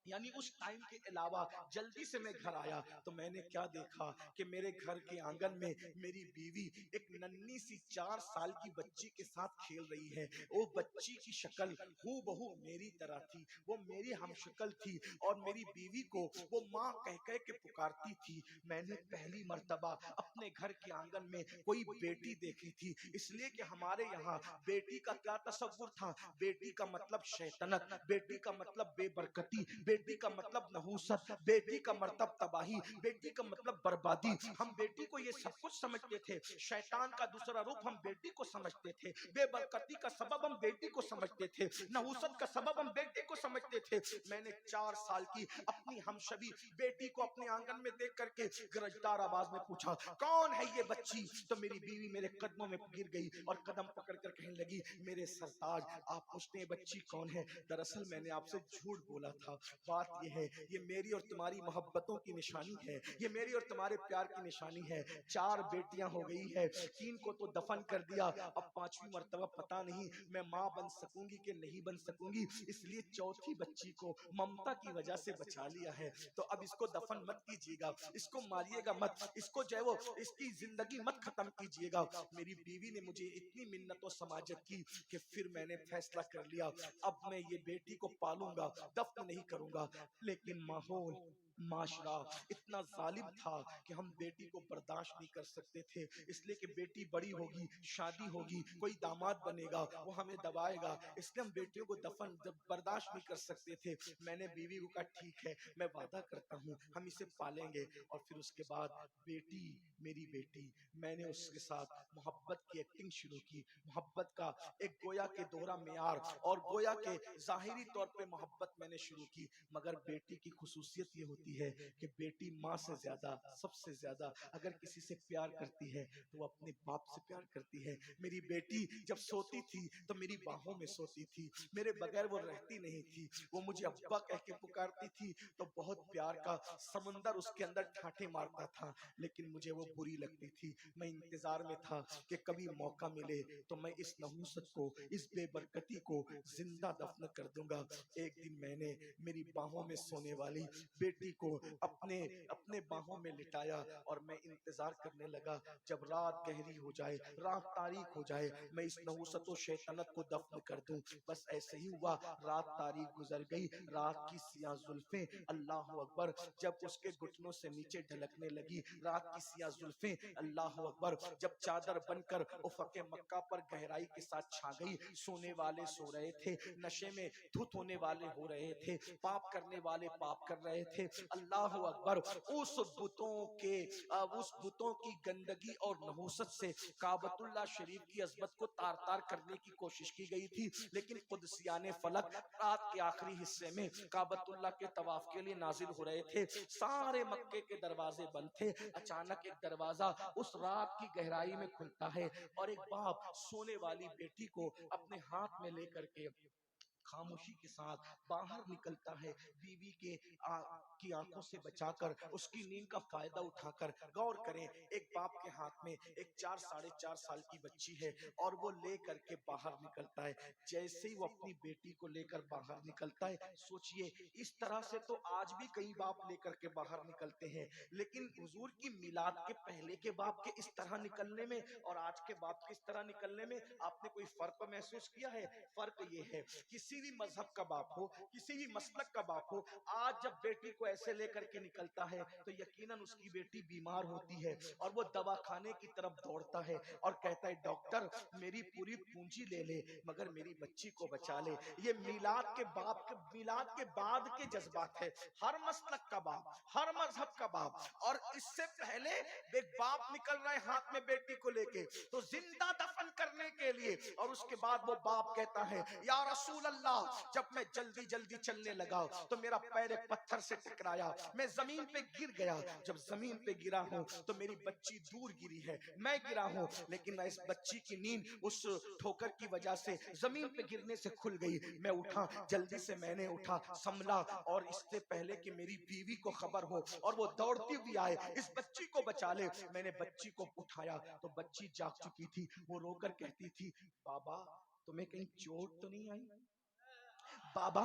یعنی اس ٹائم کے علاوہ جلدی سے میں گھر آیا تو میں نے کیا دیکھا کہ میرے گھر کے آنگن میں میری بیوی ایک ننھی سی 4 سال کی بچی کے ساتھ کھیل رہی ہے۔ وہ بچی کی شکل ہو بہو میری طرح تھی، وہ میری ہم شکل تھی اور میری بیوی کو وہ ماں کہہ کے پکارتی تھی۔ میں نے پہلی مرتبہ اپنے گھر کے آنگن میں کوئی بیٹی دیکھی تھی، اس لیے کہ ہمارے یہاں بیٹی کا کیا تصور تھا؟ بیٹی کا مطلب شیطنت، بیٹی کا مطلب بے برکتی، بیٹی کا مطلب نحوست، بیٹی کا مطلب تباہی، بیٹی کا مطلب بربادی۔ ہم بیٹی کو یہ سب کچھ سمجھتے تھے، شیطان کا دوسرا روپ ہم بیٹی کو سمجھتے تھے، بے برکتی کا سبب ہم بیٹی کو سمجھتے تھے، نحوست کا سبب ہم بیٹی کو سمجھتے تھے۔ میں نے 4 سال کی اپنی ہمشبی بیٹی کو اپنے آنگن میں دیکھ کر کے گرجدار آواز میں پوچھا کون ہے یہ بچی؟ تو میری بیوی میرے قدموں میں گر گئی اور قدم پکڑ کر کہنے لگی میرے سرتاج آپ پوچھتے ہیں بچی کون ہے؟ دراصل میں نے آپ سے جھوٹ بولا تھا، بات یہ ہے یہ میری اور تمہاری محبتوں کی نشانی ہے، یہ میری اور تمہارے پیار کی نشانی ہے۔ 4 بیٹیاں ہو گئی ہے، 3 کو تو دفن کر دیا، اب 5ویں مرتبہ پتہ نہیں میں ماں بن سکوں گی کہ نہیں بن سکوں گی، اس لیے چوتھی بچی کو ممتا کی وجہ سے بچا لیا ہے۔ تو اب اس کو دفن مت کیجیے گا، اس کو ماریے گا مت، اس کو جو ہے وہ اس کی زندگی مت ختم کیجیے گا۔ میری بیوی نے مجھے اتنی منت و سماجت کی کہ پھر میں نے فیصلہ کر لیا اب میں یہ بیٹی کو پالوں گا، دفن نہیں کروں گا۔ لیکن ماحول معاشرہ اتنا ظالم تھا کہ ہم بیٹی کو برداشت نہیں کر سکتے تھے، اس لیے کہ بیٹی بڑی ہوگی، شادی ہوگی، کوئی داماد بنے گا، وہ ہمیں دبائے گا، اس لیے ہم بیٹیوں کو دفن برداشت نہیں کر سکتے تھے۔ میں نے بیوی کو کہا ٹھیک ہے میں وعدہ کرتا ہوں ہم اسے پالیں گے، اور پھر اس کے بعد بیٹی میری بیٹی میں نے اس کے ساتھ محبت کی ایکٹنگ شروع کی، محبت کا ایک گویا کے دوہرا معیار اور گویا کے ظاہری طور پہ محبت میں نے شروع کی۔ مگر بیٹی کی خصوصیت یہ ہوتی ہے کہ بیٹی ماں سے زیادہ سب سے زیادہ اگر کسی سے پیار کرتی ہے تو وہ اپنے باپ سے پیار کرتی ہے۔ میری بیٹی جب سوتی تھی تو میری باہوں میں سوتی تھی، میرے بغیر وہ رہتی نہیں تھی، وہ مجھے ابا کہہ کے پکارتی تھی تو بہت پیار کا سمندر اس کے اندر ٹھاٹھے مارتا تھا، لیکن مجھے وہ بری لگتی تھی۔ میں انتظار میں تھا کہ کبھی موقع ملے تو میں اس نحوست کو، اس بے برکتی کو زندہ دفن کر دوں گا۔ ایک دن میں نے میری باہوں میں سونے والی بیٹی کو اپنے باہوں میں لٹایا اور میں انتظار کرنے لگا جب رات گہری ہو جائے، رات تاریک ہو جائے، میں اس نحوست و شیطنت کو دفن کر دوں۔ بس ایسے ہی ہوا، رات تاریک گزر گئی، رات کی سیاہ زلفیں اللہ اکبر جب اس کے گھٹنوں سے نیچے ڈھلکنے لگی، رات کی سیاہ زلفیں اللہ اکبر جب چادر بن کر افق مکہ پر گہرائی کے ساتھ چھا گئی، سونے والے سو رہے تھے، نشے میں دھت ہونے والے ہو رہے تھے، پاپ کرنے والے پاپ کر رہے تھے، اللہ اکبر اس بتوں کی گندگی اور نحوست سے کعبۃ اللہ شریف کی عظمت کو تار تار کرنے کی کوشش کی گئی تھی، لیکن قدسیان فلک رات کے آخری حصے میں کعبۃ اللہ کے طواف کے لیے نازل ہو رہے تھے، سارے مکے کے دروازے بند تھے، اچانک ایک دروازہ اس رات کی گہرائی میں کھلتا ہے اور ایک باپ سونے والی بیٹی کو اپنے ہاتھ میں لے کر کے خاموشی کے ساتھ باہر نکلتا ہے، بیوی کی آنکھوں سے بچا کر اس کی نیند کا فائدہ اٹھا کر۔ غور کریں، ایک باپ کے ہاتھ میں ایک 4-4.5 سال کی بچی ہے اور وہ لے کر کے باہر نکلتا ہے۔ جیسے ہی وہ اپنی بیٹی کو لے کر باہر نکلتا ہے، سوچئے اس طرح سے تو آج بھی کئی باپ لے کر کے باہر نکلتے ہیں، لیکن حضور کی میلاد کے پہلے کے باپ کے اس طرح نکلنے میں اور آج کے باپ کے اس طرح نکلنے میں آپ نے کوئی فرق محسوس کیا ہے؟ فرق یہ ہے، کسی بھی مذہب کا باپ ہو، کسی بھی مسلک کا باپ ہو، آج جب بیٹی کو ایسے لے کر کے نکلتا ہے تو یقیناً اس کی بیٹی بیمار ہوتی ہے اور وہ دوا خانے کی طرف دوڑتا ہے اور کہتا ہے ڈاکٹر میری پوری پونجی لے لے مگر میری بچی کو بچا لے۔ یہ میلاد کے بعد کے جذبات ہے، ہر مسلک کا باپ، ہر مذہب کا باپ۔ اور اس سے پہلے ایک باپ نکل رہا ہے ہاتھ میں بیٹی کو لے کے تو زندہ دفن کرنے کے لیے، اور اس کے بعد وہ باپ کہتا ہے یا رسول اللہ جب میں جلدی چلنے لگا تو میرا پیر ایک پتھر سے ٹکرایا، میں زمین پہ گر گیا، جب زمین پہ گرا ہوں تو میری بچی دور گری ہے، میں گرا ہوں لیکن اس بچی کی نیند اس ٹھوکر کی وجہ سے زمین پہ گرنے سے کھل گئی، میں اٹھا، جلدی سے میں نے اٹھا سنبھلا اور اس سے پہلے کہ میری بیوی کو خبر ہو اور وہ دوڑتی ہوئی آئے اس بچی کو بچا لے، میں نے بچی کو اٹھایا تو بچی جاگ چکی تھی، وہ رو کر کہتی تھی بابا تمہیں کہیں چوٹ تو نہیں آئی؟ بابا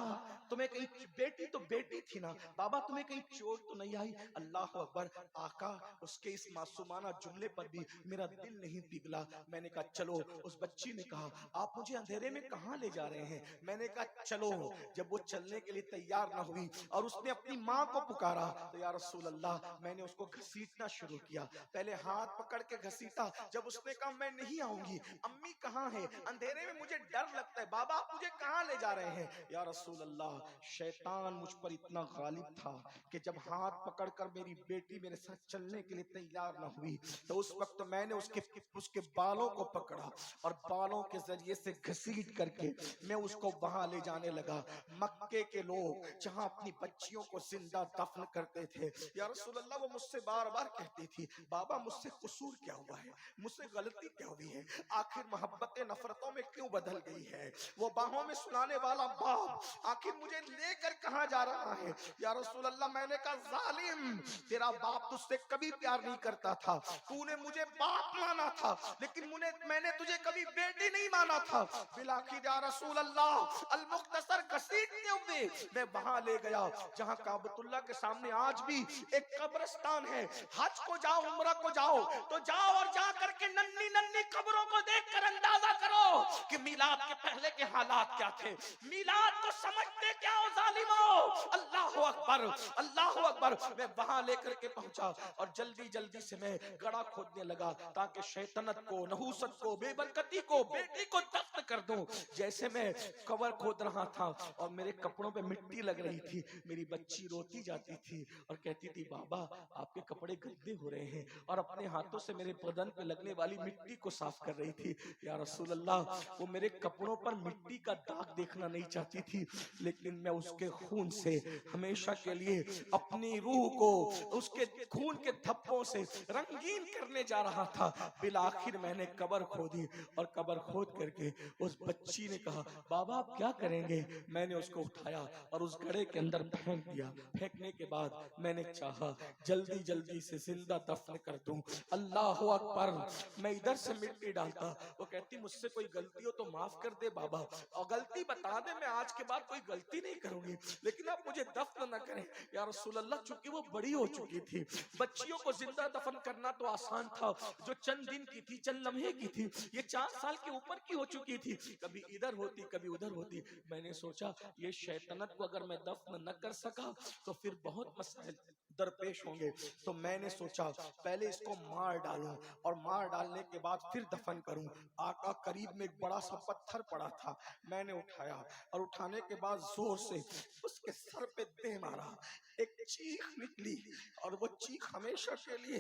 تمہیں کہیں، بیٹی تو بیٹی تھی نا، بابا تمہیں کہیں چوٹ تو نہیں آئی؟ اللہ اکبر، آقا اس کے اس معصومانہ جملے پر بھی میرا دل نہیں پگھلا۔ میں نے کہا چلو، اس بچی نے کہا آپ مجھے اندھیرے میں کہاں لے جا رہے ہیں؟ میں نے کہا چلو۔ جب وہ چلنے کے لیے تیار نہ ہوئی اور اس نے اپنی ماں کو پکارا تو یا رسول اللہ میں نے اس کو گھسیٹنا شروع کیا، پہلے ہاتھ پکڑ کے گھسیٹا، جب اس نے کہا میں نہیں آؤں گی، امی کہاں ہے؟ اندھیرے میں مجھے ڈر لگتا ہے، بابا آپ مجھے کہاں لے جا رہے ہیں؟ یا رسول اللہ شیطان مجھ پر اتنا غالب تھا کہ جب ہاتھ پکڑ کر میری بیٹی میرے ساتھ چلنے کے لیے تیار نہ ہوئی تو اس وقت میں نے اس کے بالوں کو پکڑا اور بالوں کے ذریعے سے گھسیٹ کر کے میں اس کو وہاں لے جانے لگا۔ مکے کے لوگ جہاں اپنی بچیوں کو زندہ دفن کرتے تھے، یا رسول اللہ وہ مجھ سے بار بار کہتی تھی بابا مجھ سے قصور کیا ہوا ہے، مجھ سے غلطی کیا ہوئی ہے، آخر محبت نفرتوں میں کیوں بدل گئی ہے؟ وہ باہوں میں سلانے والا باپ آخر مجھے لے کر کہاں جا رہا ہے؟ یا رسول اللہ میں نے کہا ظالم، تیرا باپ تجھ سے کبھی پیار نہیں کرتا تھا، تو نے مجھے باپ مانا تھا لیکن میں نے تجھے کبھی بیٹی نہیں مانا تھا۔ بالآخر یا رسول اللہ المختصر گھسیٹتے ہوئے میں وہاں لے گیا جہاں کعبۃ اللہ کے سامنے آج بھی ایک قبرستان ہے۔ حج کو جاؤ، عمرہ کو جاؤ تو جاؤ اور جا کر کے ننھی ننھی قبروں کو دیکھ کر اندازہ کرو کہ میلاد کے پہلے کے حالات کیا تھے، میلاد کو سمجھتے کیا ہو ظالمو؟ اللہ اکبر، اللہ اکبر۔ میں وہاں لے کر کے پہنچا اور جلدی سے میں گڑھا کھودنے لگا تاکہ شیطنت کو، نحوست کو، بے برکتی کو، بیٹی کو دفن کر دوں۔ جیسے میں قبر کھود رہا تھا اور میرے کپڑوں پہ مٹی لگ رہی تھی، میری بچی روتی جاتی تھی اور کہتی تھی بابا آپ کے کپڑے گندے ہو رہے ہیں، اور اپنے ہاتھوں سے میرے بدن پہ لگنے والی مٹی کو صاف کر رہی تھی۔ یا رسول اللہ وہ میرے کپڑوں پر مٹی کا داغ دیکھنا نہیں چاہتی تھی، لیکن میں اس کے خون سے ہمیشہ ہمیشہ کے لیے اپنی روح کو اس کے خون کے دھبوں سے رنگین کرنے جا رہا تھا، بالآخر میں نے قبر کھودی اور قبر کھود کر کے اس بچی نے کہا بابا آپ کیا کریں گے؟ میں نے اس کو اٹھایا اور اس گڑھے کے اندر پھینک دیا۔ پھینکنے کے بعد میں نے چاہا جلدی جلدی سے زندہ دفن کر دوں۔ اللہ اکبر، میں ادھر سے مٹی ڈالتا، وہ کہتی مجھ سے کوئی غلطی ہو تو معاف کر دے بابا، اور غلطی بتا دے، میں آج کے بعد کوئی غلطی نہیں کروں گی، لیکن آپ مجھے دفن نہ کریں یا رسول اللہ۔ چونکہ وہ بڑی ہو چکی تھی، بچیوں کو زندہ دفن کرنا تو آسان تھا، جو چند دن کی تھی، چند لمحے کی تھی، یہ 4 سال کے اوپر کی ہو چکی تھی، کبھی ادھر ہوتی کبھی ادھر ہوتی۔ میں نے سوچا یہ شیطنت کو اگر میں دفن نہ کر سکا تو پھر بہت مسائل درپیش ہوں گے، تو میں نے سوچا پہلے اس کو مار ڈالوں اور مار ڈالنے کے بعد پھر دفن کروں۔ آقا قریب میں ایک بڑا سا پتھر پڑا تھا، میں نے اٹھایا اور اٹھانے کے بعد زور سے اس کے سر پہ دے مارا، ایک چیخ نکلی اور وہ چیخ ہمیشہ کے لیے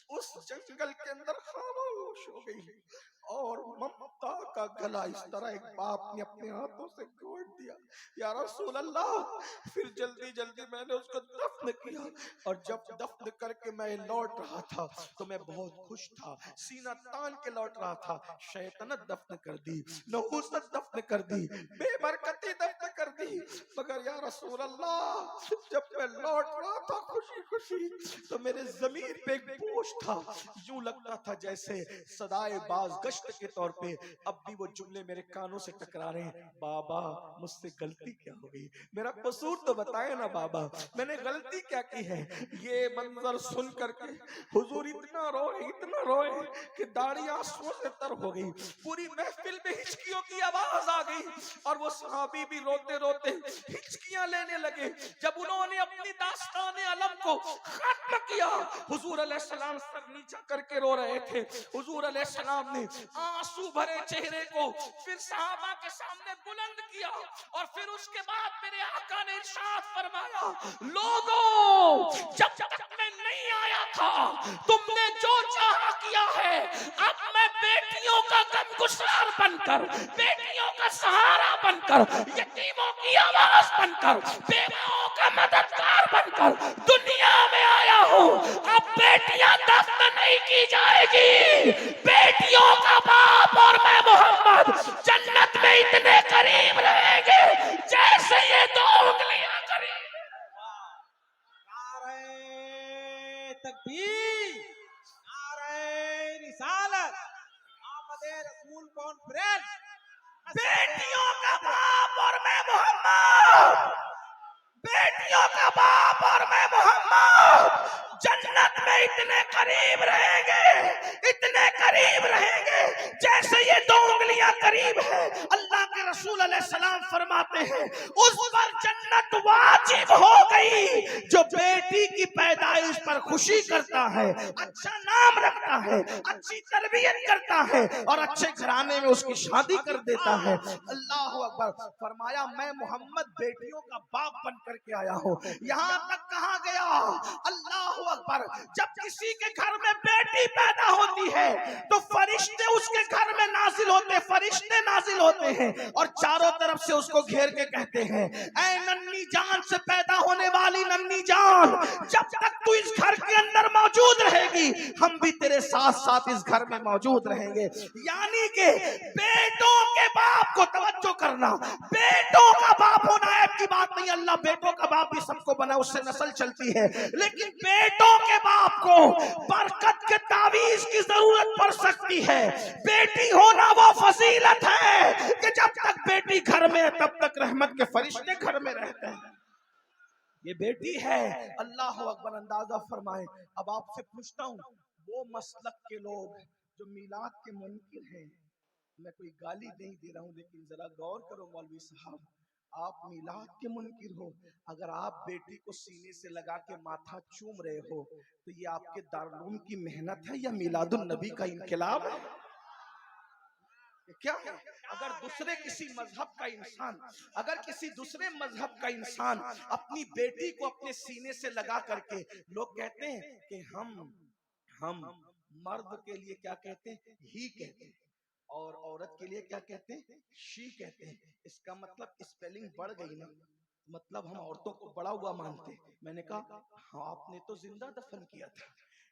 اس جنگل کے اندر خاموش ہو گئی، اور ممتا کا گلا اس طرح ایک باپ نے اپنے ہاتھوں سے گھونٹ دیا۔ یا رسول اللہ، پھر جلدی جلدی میں نے اس کو دفن کیا، اور جب دفن کر کے میں لوٹ رہا تھا تو میں بہت خوش تھا، سینہ تان کے لوٹ رہا تھا۔ شیطنت دفن کر دی، نحوست دفن کر دی، بے برکتی دفن کر دی، مگر یا رسول اللہ جب میں لوٹ رہا تھا خوشی خوشی تو میرے ضمیر پہ ایک بوجھ تھا، یوں لگتا تھا جیسے صدائے باز گشت کے طور پہ اب بھی وہ جملے میرے کانوں سے ٹکرا رہے ہیں، بابا مجھ سے غلطی کیا ہو گئی؟ میرا قصور تو بتائے نا بابا، میں نے غلطی کیا کی ہے؟ یہ منظر سن کر کے حضور اتنا روئے کہ داڑھی آنسوں سے تر ہو گئی، پوری محفل میں ہچکیوں کی آواز آ گئی، اور وہ صحابی بھی روتے روتے ہچکیاں لینے لگے۔ جب انہوں نے اپنی داستان علم کو ختم کیا، حضور علیہ السلام سر نیچا کر کے رو رہے تھے، حضور علیہ السلام نے آنسو بھرے چہرے کو پھر صحابہ کے سامنے بلند کیا، اور پھر اس کے بعد میرے آقا نے ارشاد فرمایا لوگوں جب تک میں نہیں آیا تھا تم نے جو چاہا کیا ہے، اب میں بیٹیوں کا غمگسار بن کر، بیٹیوں کا سہارا بن کر، یتیموں کی آواز بن کر، بیواؤں کا مددگار بن کر دنیا میں آیا ہوں۔ اب بیٹیاں دفن نہیں کی جائے گی، بیٹیوں کا باپ اور میں محمد جنت میں اتنے قریب رہیں گے جیسے یہ 2 انگلیاں قریب۔ نعرہ تکبیر، نعرہ رسالت، آمد رسول کانفرنس، بیٹیوں کا باپ اور میں محمد، بیٹیوں کا باپ اور میں محمد جنت میں اتنے قریب رہیں گے، اتنے قریب رہیں گے جیسے یہ 2 انگلیاں قریب ہیں۔ اللہ کے رسول علیہ السلام فرماتے ہیں اس پر جنت واجب ہو گئی جو بیٹی کی پیدائش پر خوشی کرتا ہے، اچھا نام رکھتا ہے، اچھی تربیت کرتا ہے اور اچھے گھرانے میں اس کی شادی کر دیتا ہے۔ اللہ اکبر، فرمایا میں محمد بیٹیوں کا باپ بن کر کے آیا ہوں۔ یہاں تک کہا گیا اللہ اکبر، جب کسی کے گھر میں بیٹی پیدا ہوتی ہے تو فرشتے اس کے گھر میں نازل ہوتے، فرشتے نازل ہوتے ہیں اور چاروں طرف سے اس کو گھیر کے کہتے ہیں اے ننھی جان سے پیدا ہونے والی ننھی جان، جب تک تو اس گھر کے اندر موجود رہے گی ہم بھی تیرے ساتھ ساتھ اس گھر میں موجود رہیں گے۔ یعنی کہ بیٹوں کے باپ کو توجہ کرنا، بیٹوں کا باپ ہونا عیب کی بات نہیں، اللہ بیٹوں کا باپ بھی سب کو بنا، اس سے نسل چلتی ہے، لیکن بیٹوں کے باپ کو برکت کے تعویذ کی ضرورت پڑ سکتی ہے۔ بیٹی ہونا وہ فضیلت ہے کہ جب تک بیٹی گھر میں ہے تب تک رحمت کے فرشتے گھر میں رہتے ہیں۔ یہ بیٹی ہے، اللہ اکبر، اندازہ فرمائیں۔ اب آپ سے پوچھتا ہوں وہ مسلک کے لوگ جو میلاد کے منکر ہیں، میں کوئی گالی نہیں دے رہا ہوں لیکن ذرا غور کرو مولوی صاحب، آپ میلاد کے منکر ہو، اگر آپ بیٹی کو سینے سے لگا کے ماتھا چوم رہے ہو تو یہ آپ کے دارالعلوم کی محنت ہے یا میلاد النبی کا انقلاب ہے؟ کیا ہے؟ اگر دوسرے کسی مذہب کا انسان، اگر کسی دوسرے مذہب کا انسان اپنی بیٹی کو اپنے سینے سے لگا کر کے، لوگ کہتے ہیں کہ ہم مرد کے لیے کیا کہتے ہیں؟ ہی کہتے ہیں، اور عورت کے لیے کیا کہتے ہیں؟ شی کہتے ہیں۔ اس کا مطلب اسپیلنگ بڑھ گئی نا، مطلب ہم عورتوں کو بڑا ہوا مانتے. میں نے کہا ہاں آپ نے تو زندہ دفن کیا تھا.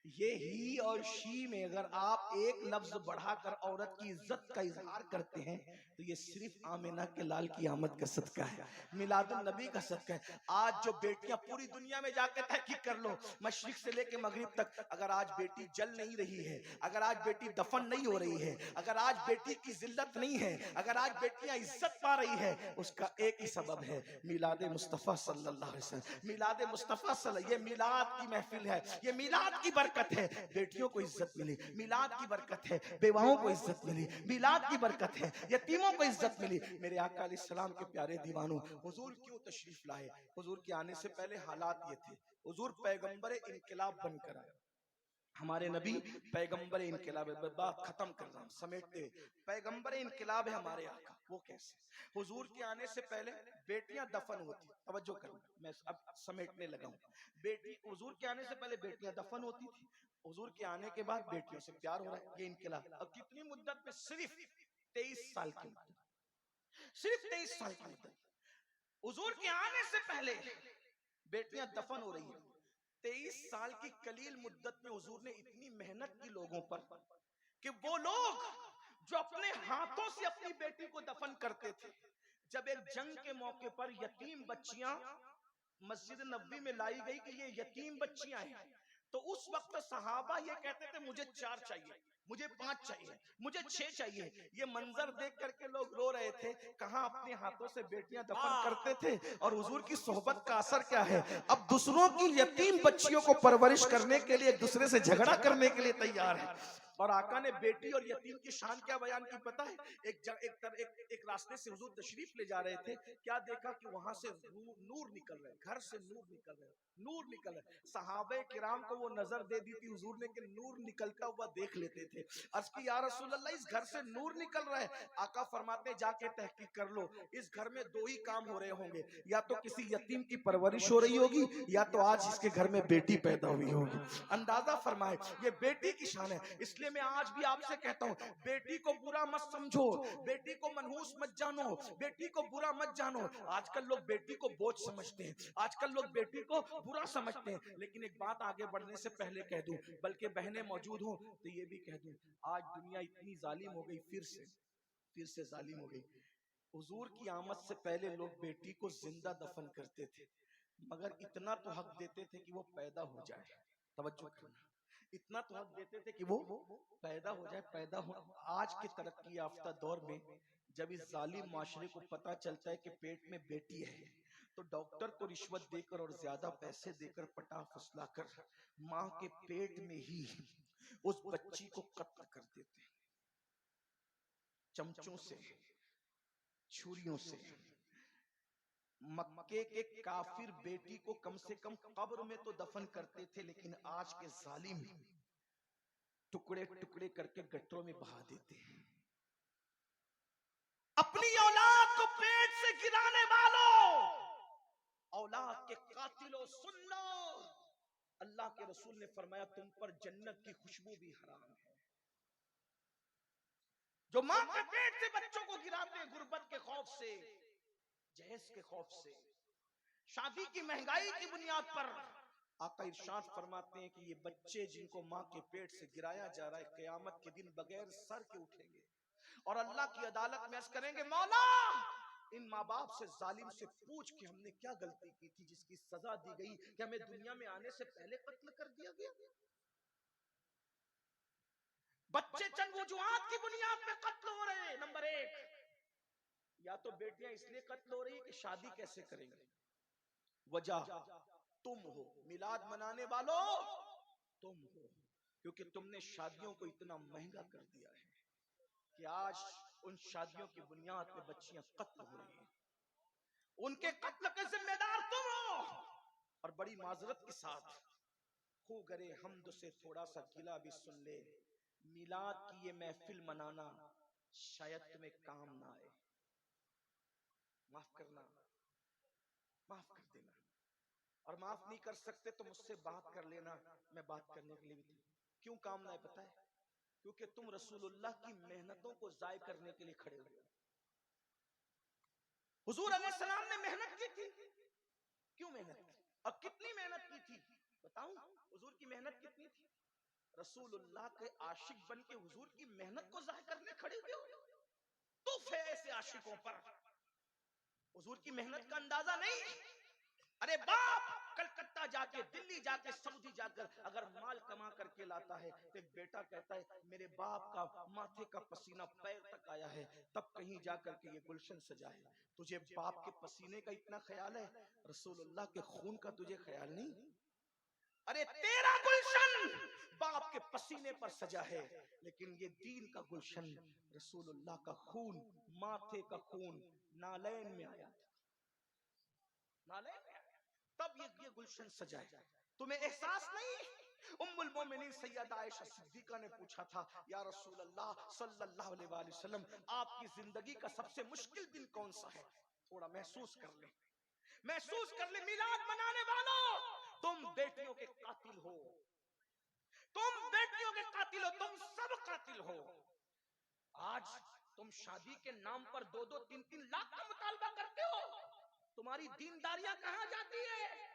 یہ ہی اور شی میں اگر آپ ایک لفظ بڑھا کر عورت کی عزت کا اظہار کرتے ہیں تو یہ صرف آمنہ کے لال کی آمد کا صدقہ ہے, میلاد النبی کا صدقہ ہے. آج جو بیٹیاں پوری دنیا میں جا کے تحقیق کر لو, مشرق سے لے کے مغرب تک, اگر آج بیٹی جل نہیں رہی ہے, اگر آج بیٹی دفن نہیں ہو رہی ہے, اگر آج بیٹی کی ذلت نہیں ہے, اگر آج بیٹیاں عزت پا رہی ہے, اس کا ایک ہی سبب ہے میلاد مصطفیٰ صلی اللہ علیہ وسلم. میلاد مصطفیٰ صلی اللہ علیہ وسلم, یہ میلاد کی محفل ہے, یہ میلاد کی برکت ہے. بیٹیوں کو عزت ملی, میلاد کی برکت ہے. بیواؤں کو عزت ملی, میلاد کی برکت ہے. یتیموں کو عزت ملی. میرے آقا علیہ السلام کے پیارے دیوانوں, حضور کیوں تشریف لائے؟ حضور کے آنے سے پہلے حالات یہ تھے. حضور پیغمبر انقلاب بن کر آئے. ہمارے نبی پیغمبر انقلاب ہے. بات ختم کر رہا ہوں سمیٹتے. پیغمبر انقلاب ہے ہمارے آقا. وہ کیسے؟ حضور کے آنے سے پہلے بیٹیاں دفن ہوتی. توجہ کرنا, میں اب سمیٹنے لگا ہوں. بیٹی حضور کے آنے سے پہلے بیٹیاں دفن ہوتی تھی. حضور کے آنے کے بعد بیٹیوں سے پیار ہو رہا ہے. یہ انقلاب. اب کتنی مدت میں؟ صرف 23 سال کی مدت. صرف 23 سال کی مدت. حضور کے آنے سے پہلے بیٹیاں دفن ہو رہی ہیں. 23 سال کی قلیل مدت میں حضور نے اتنی محنت کی لوگوں پر کہ وہ لوگ جو اپنے ہاتھوں سے اپنی بیٹی کو دفن کرتے تھے, جب ایک جنگ کے موقع پر یتیم بچیاں مسجد نبوی میں لائی گئی کہ یہ یتیم بچیاں ہیں, تو اس وقت صحابہ یہ کہتے تھے مجھے 4 چاہیے, مجھے 5 چاہیے, مجھے 6 چاہیے. یہ منظر دیکھ کر کے لوگ رو رہے تھے. کہاں اپنے ہاتھوں سے بیٹیاں دفن کرتے تھے, اور حضور کی صحبت کا اثر کیا ہے؟ اب دوسروں کی یتیم بچیوں کو پرورش کرنے کے لیے ایک دوسرے سے جھگڑا کرنے کے لیے تیار ہے. اور آقا نے بیٹی اور یتیم کی شان کیا بیان کی پتہ ہے؟ ایک راستے سے حضور تشریف لے جا رہے تھے, کیا دیکھا کہ وہاں سے نور نکل رہے, گھر سے نور نکل رہے, نور نکل رہے. صحابہ کرام کو وہ نظر دے دی تھی حضور نے کہ نور نکلتا ہوا دیکھ لیتے تھے. عرض کی یا رسول اللہ اس گھر سے نور نکل رہا ہے. آقا فرماتے جا کے تحقیق کر لو, اس گھر میں 2 ہی کام ہو رہے ہوں گے, یا تو کسی یتیم کی پرورش ہو رہی ہوگی, یا تو آج اس کے گھر میں بیٹی پیدا ہوئی ہوگی. اندازہ فرمائے, یہ بیٹی کی شان ہے. اس لیے میں آج بھی آپ سے کہتا ہوں, بیٹی کو برا مت سمجھو, بیٹی کو منحوس مت جانو, بیٹی کو برا مت جانو. آج کل لوگ بیٹی کو بوجھ سمجھتے ہیں, آج کل لوگ بیٹی کو برا سمجھتے ہیں. لیکن ایک بات آگے بڑھنے سے پہلے کہہ دوں, بلکہ بہنیں موجود ہوں تو یہ بھی کہہ دوں, آج دنیا اتنی ظالم ہو گئی, پھر سے ظالم ہو گئی. حضور کی آمد سے پہلے لوگ بیٹی کو زندہ دفن کرتے تھے, مگر اتنا تو حق دیتے تھے کہ وہ پیدا ہو جائے. توجہ کرنا, اتنا تو حق دیتے تھے کہ وہ پیدا ہو جائے. پیدا ہو. آج کے ترقی یافتہ دور میں جب اس ظالم معاشرے کو پتا چلتا ہے کہ پیٹ میں بیٹی ہے, تو ڈاکٹر کو رشوت دے کر اور زیادہ پیسے دے کر پٹا پھسلا کر ماں کے پیٹ میں ہی اس بچی کو قتل کر دیتے, چمچوں سے, چھریوں سے. مکے کے کافر بیٹی کو کم سے کم قبر میں تو دفن کرتے تھے, لیکن آج کے ظالم ٹکڑے ٹکڑے کر کے گٹروں میں بہا دیتے ہیں. اپنی اولاد کو پیٹ سے گرانے والوں, اولاد کے قاتلوں, سن لو, اللہ کے رسول نے فرمایا تم پر جنت کی خوشبو بھی حرام ہے. جو ماں کے پیٹ سے بچوں کو گراتے ہیں غربت کے خوف سے, جہیز کے خوف سے, شادی کی مہنگائی کی بنیاد پر, آقا ارشاد فرماتے ہیں کہ یہ بچے جن کو ماں کے پیٹ سے گرایا جا رہا ہے قیامت کے دن بغیر سر کے اٹھیں گے اور اللہ کی عدالت میں عرض کریں گے مولا ان ماں باپ سے, ظالم سے پوچھ کہ ہم نے کیا غلطی کی تھی جس کی سزا دی گئی کہ ہمیں دنیا میں آنے سے پہلے قتل کر دیا گیا. بچے چند وجوہات کی بنیاد پہ قتل ہو رہے ہیں. نمبر 1, یا تو بیٹیاں اس لیے قتل ہو رہی ہیں کہ شادی کیسے کریں گے, وجہ تم ہو, میلاد منانے والوں تم ہو, کیونکہ تم نے شادیوں کو اتنا مہنگا کر دیا ہے کہ آج ان شادیوں کی بنیاد پہ بچیاں قتل ہو رہی ہیں. ان کے قتل کے ذمہ دار تم ہو. اور بڑی معذرت کے ساتھ خو گرے حمد سے تھوڑا سا گلا بھی سن لے, میلاد کی یہ محفل منانا شاید تمہیں کام نہ آئے. معاف کرنا, معاف کر دینا, اور معاف نہیں کر سکتے تو مجھ سے بات کر لینا, میں بات کرنے کے لیے بھی. کیوں کام نہ آئے پتہ ہے؟ کیونکہ تم رسول اللہ کی محنتوں کو ضائع کرنے کے لیے کھڑے ہوئے. حضور علیہ السلام نے محنت کی تھی. کیوں محنت کی اور کتنی محنت کی تھی بتاؤں؟ حضور کی محنت کتنی تھی؟ رسول اللہ کے عاشق بن کے حضور کی محنت کو ضائع کرنے کھڑے ہوئے ہو. تو ایسے عاشقوں پر حضور کی محنت کا اندازہ نہیں. ارے باپ کلکتہ جا کے، دلی جا کے، سعودی جا کر اگر مال کما کر کے لاتا ہے تو ایک بیٹا کہتا ہے میرے باپ کا ماتھے کا پسینہ پیر تک آیا ہے، تب کہیں جا کر کے یہ گلشن سجا ہے. تجھے باپ کے پسینے کا اتنا خیال ہے، رسول اللہ کے خون کا تجھے خیال نہیں؟ ارے تیرا گلشن باپ کے پسینے پر سجا ہے، لیکن یہ دین کا گلشن رسول اللہ کا خون، ماتھے کا خون نالین میں آیا تھا، نالین میں آیا تب یہ گلشن سجا ہے. تمہیں احساس نہیں؟ ام المومنین سیدہ عائشہ صدیقہ نے پوچھا تھا یا رسول اللہ صلی اللہ علیہ وآلہ وسلم آپ کی زندگی کا سب سے مشکل دن کون سا ہے؟ تھوڑا محسوس کر لیں، محسوس کر لیں. میلاد منانے والوں، تم بیٹیوں کے قاتل ہو، تم بیٹیوں کے قاتل ہو، تم سب قاتل ہو. آج تم شادی کے نام پر 2-3 لاکھ کا مطالبہ کرتے ہو. تمہاری دینداریاں کہاں جاتی ہے؟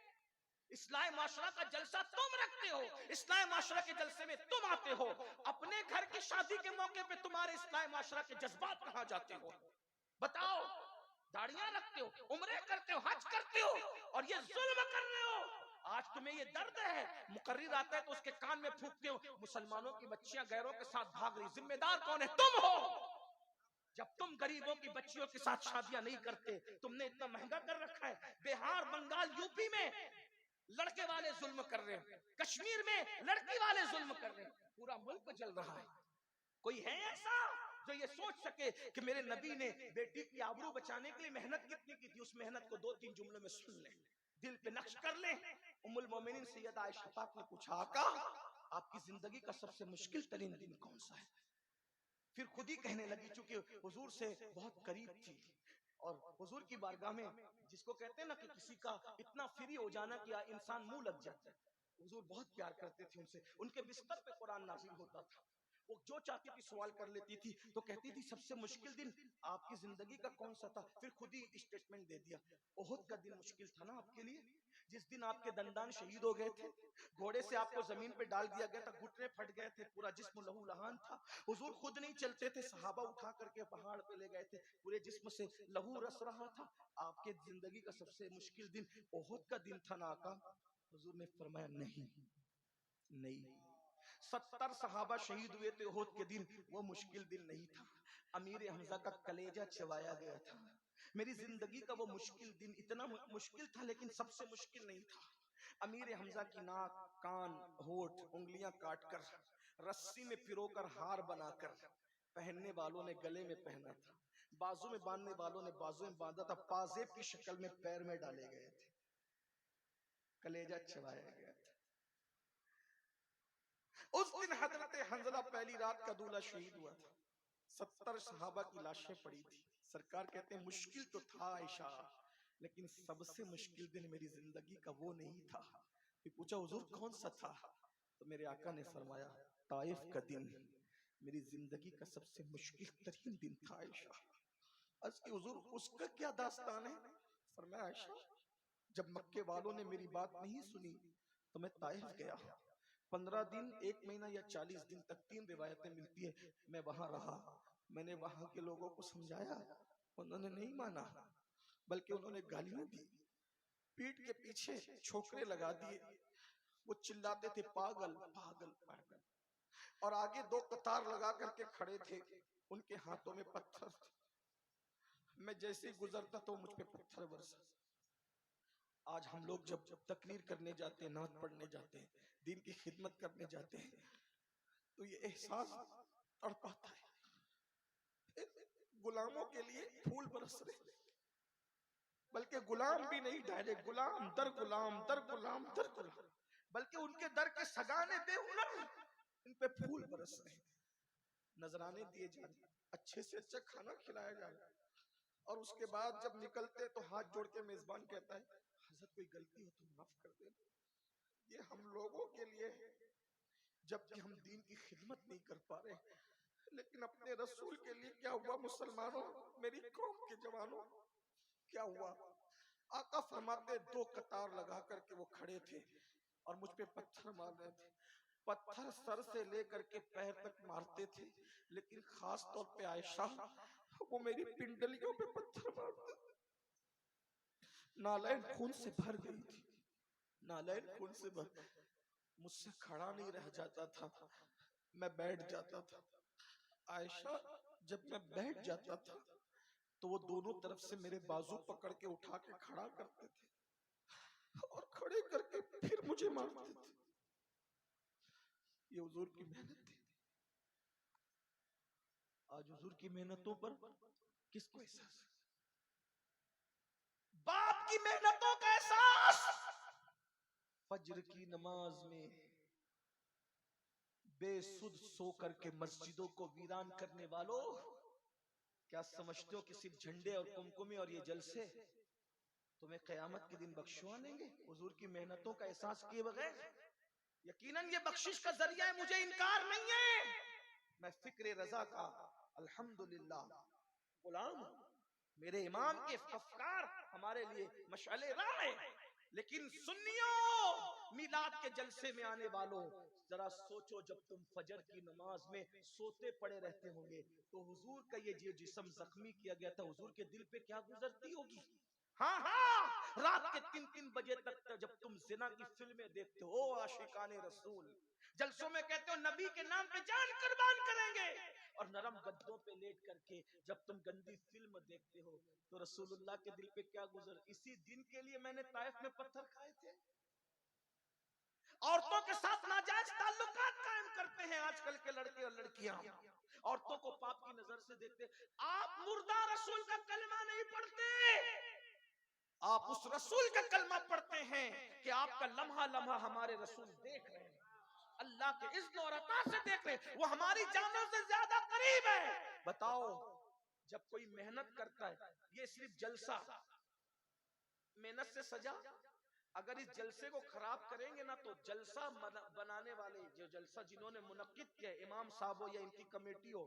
اصلاح معاشرہ کا جلسہ تم رکھتے ہو، اصلاح معاشرہ کے جلسے میں تم آتے ہو، اپنے گھر کی شادی کے موقع پہ تمہارے اصلاح معاشرہ کے جذبات کہاں جاتے ہو؟ بتاؤ. داڑیاں رکھتے ہو، عمرے کرتے ہو، حج کرتے ہو، اور یہ ظلم کر رہے ہو. آج تمہیں یہ درد ہے، مقرر آتا ہے تو اس کے کان میں پھونکتے ہو مسلمانوں کی بچیاں غیروں کے ساتھ بھاگ رہی. ذمہ دار کون ہے؟ تم ہو. جب تم غریبوں کی بچیوں کے ساتھ شادیاں نہیں کرتے، تم نے اتنا مہنگا کر رکھا ہے. بہار، بنگال، یو پی میں لڑکے والے ظلم کر رہے ہیں، کشمیر میں لڑکی والے ظلم کر رہے ہیں، پورا ملک جل رہا ہے. کوئی ہے ایسا جو یہ سوچ سکے کہ میرے نبی نے بیٹی کی آبرو بچانے کے لیے محنت کتنی کی تھی؟ اس محنت کو 2-3 جملوں میں سن لیں، دل پہ نقش کر لیں. ام المومنین سیدہ عائشہ پاک نے پوچھا آقا آپ کی زندگی کا سب سے مشکل ترین دن کون سا ہے؟ پھر خود ہی کہنے لگی، چونکہ حضور سے بہت قریب تھی اور حضور کی بارگاہ میں جس کو کہتے ہیں نا کہ کسی کا اتنا فری ہو جانا کہ انسان منہ لگ جاتا ہے. حضور بہت پیار کرتے تھے ان سے. ان کے بستر پہ قرآن نازل ہوتا تھا، وہ جو چاہتی تھی سوال کر لیتی تھی. تو کہتی تھی سب سے مشکل دن آپ کی زندگی کا کون سا تھا؟ پھر خود ہی اسٹیٹمنٹ دے دیا، احد کا دن مشکل تھا نا آپ کے لیے، جس دن آپ کے دندان شہید ہو گئے تھے، گھوڑے سے آپ کو زمین پہ ڈال دیا گیا تھا، گھٹنے پھٹ گئے تھے، پورا جسم لہو لہان تھا. حضور خود نہیں چلتے تھے، صحابہ اٹھا کر کے پہاڑ پہ لے گئے تھے، پورے جسم سے لہو رس رہا تھا. آپ کے زندگی کا سب سے مشکل دن احد کا دن تھا نا آقا؟ حضور نے فرمایا نہیں. 70 صحابہ شہید ہوئے تھے احد کے دن، وہ مشکل دن نہیں تھا. امیر حمزہ کا کلیجہ چبایا گیا تھا. میری زندگی کا وہ مشکل دن اتنا مشکل تھا لیکن سب سے مشکل نہیں تھا. امیر حمزہ کی ناک، کان، ہونٹ، انگلیاں کاٹ کر رسی میں پرو کر ہار بنا کر پہننے والوں نے گلے میں پہنا تھا، بازو میں باندھنے والوں نے بازو میں باندھا تھا، پازیب کی شکل میں پیر میں ڈالے گئے تھے، کلیجہ چبایا گیا تھا. اس دن حضرت حنظلہ پہلی رات کا دولہ شہید ہوا تھا. 70 صحابہ کی لاشیں پڑی تھی. سرکار کہتے ہیں مشکل تو تھا عائشہ، لیکن سب سے مشکل دن میری زندگی کا وہ نہیں تھا. پھر پوچھا حضور کون سا تھا؟ تو میرے آقا نے فرمایا طائف کا دن میری زندگی کا سب سے مشکل ترین دن تھا عائشہ. عرض کی حضور اس کا کیا داستان ہے؟ فرمایا عائشہ جب مکے والوں نے میری بات نہیں سنی تو میں طائف گیا. 15 دن، 1 مہینہ یا 40 دن تک، 3 روایتیں ملتی ہیں، میں وہاں رہا. میں نے وہاں کے لوگوں کو سمجھایا، انہوں نے نہیں مانا بلکہ انہوں نے گالیاں دی، پیٹ کے پیچھے چھوکرے لگا دیے. وہ چلاتے تھے پاگل پاگل پاگل، اور آگے 2 قطار لگا کر کے کھڑے تھے، ان کے ہاتھوں میں پتھر تھے. میں جیسے گزرتا تو مجھ پہ پتھر برسا. آج ہم لوگ جب تقریر کرنے جاتے ہیں، نعت پڑھنے جاتے ہیں، دین کی خدمت کرنے جاتے ہیں، تو یہ احساس تڑپاتا ہے غلاموں کے لیے پھول برس رہے، بلکہ غلام بھی نہیں، ڈائریکٹ غلام در غلام در غلام در غلام، بلکہ ان کے در کے سگانے بے ہنر ان پہ پھول برس رہے، نذرانے دیے جا رہے، اچھے سے اچھا کھانا کھلایا جا رہا ہے. اور اس کے بعد جب نکلتے تو ہاتھ جوڑ کے میزبان کہتا ہے حضرت کوئی غلطی ہو تو معاف کر دے. یہ ہم لوگوں کے لیے جبکہ ہم دین کی خدمت نہیں کر پا رہے، لیکن اپنے رسول کے لیے کیا ہوا؟ مسلمانوں، میری قوم کے جوانوں، کیا ہوا؟ آقا فرماتے دو قطار لگا کر کے وہ کھڑے تھے اور مجھ پہ پتھر مار رہے تھے. پتھر سر سے لے کر کے پیر تک مارتے تھے، لیکن خاص طور پہ عائشہ وہ میری پنڈلیوں پہ پتھر مارتے تھے. نالین خون سے بھر گئی تھی، نالین خون سے بھر. مجھ سے کھڑا نہیں رہ جاتا تھا، میں بیٹھ جاتا تھا. عائشہ جب میں بیٹھ جاتا تھا تو وہ دونوں طرف سے میرے بازو پکڑ کے اٹھا کے کھڑا کرتے تھے اور کھڑے کر کے پھر مجھے مارتے تھے. یہ حضور کی محنت تھی. آج حضور کی محنتوں پر کس کو احساس ہے؟ باپ کی محنتوں کا احساس فجر کی نماز میں بے سد سو کر کے مسجدوں کو ویران کرنے والوں، کیا سمجھتے ہو کہ صرف جھنڈے اور کمکمے اور یہ جلسے تمہیں قیامت کے دن بخشوا لیں گے حضور کی محنتوں کا احساس کیے بغیر؟ یقیناً یہ بخشش کا ذریعہ ہے، مجھے انکار نہیں ہے. میں فکر رضا کا الحمدللہ غلام ہوں. میرے امام کے افکار ہمارے لیے مشعل راہ ہے. لیکن سنیوں، میلاد کے جلسے میں آنے والوں، ذرا سوچو جب تم فجر کی نماز میں سوتے پڑے رہتے ہوں گے تو حضور کا یہ جسم زخمی کیا گیا تھا، حضور کے دل پہ کیا گزرتی ہوگی؟ ہاں ہاں، رات کے 3 بجے تک جب تم زنا کی فلمیں دیکھتے ہو عاشقان رسول، جلسوں میں کہتے ہو نبی کے نام پہ جان قربان کریں گے، اور نرم گدوں پہ لیٹ کر کے جب تم گندی فلم دیکھتے ہو تو رسول اللہ کے دل پہ کیا گزر؟ اسی دن کے لیے میں نے طائف میں پتھر کھائے تھے. عورتوں کے ساتھ ناجائز تعلقات قائم کرتے ہیں آج کل کے لڑکے اور لڑکیاں، عورتوں کو پاپ کی نظر سے دیکھتے. آپ مردہ رسول کا کلمہ نہیں پڑھتے، آپ اس رسول کا کلمہ پڑھتے ہیں کہ آپ کا لمحہ لمحہ ہمارے رسول دیکھ رہے ہیں، اللہ کے اذن اور عطا سے دیکھ رہے ہیں، وہ ہماری جانوں سے زیادہ قریب ہے. بتاؤ جب کوئی محنت کرتا ہے، یہ صرف جلسہ محنت سے سجا، اگر اس جلسے کو خراب کریں گے نا تو جلسہ بنانے والے جو جلسہ جنہوں نے منعقد کیا، امام صاحب ہو یا ان کی کمیٹی ہو،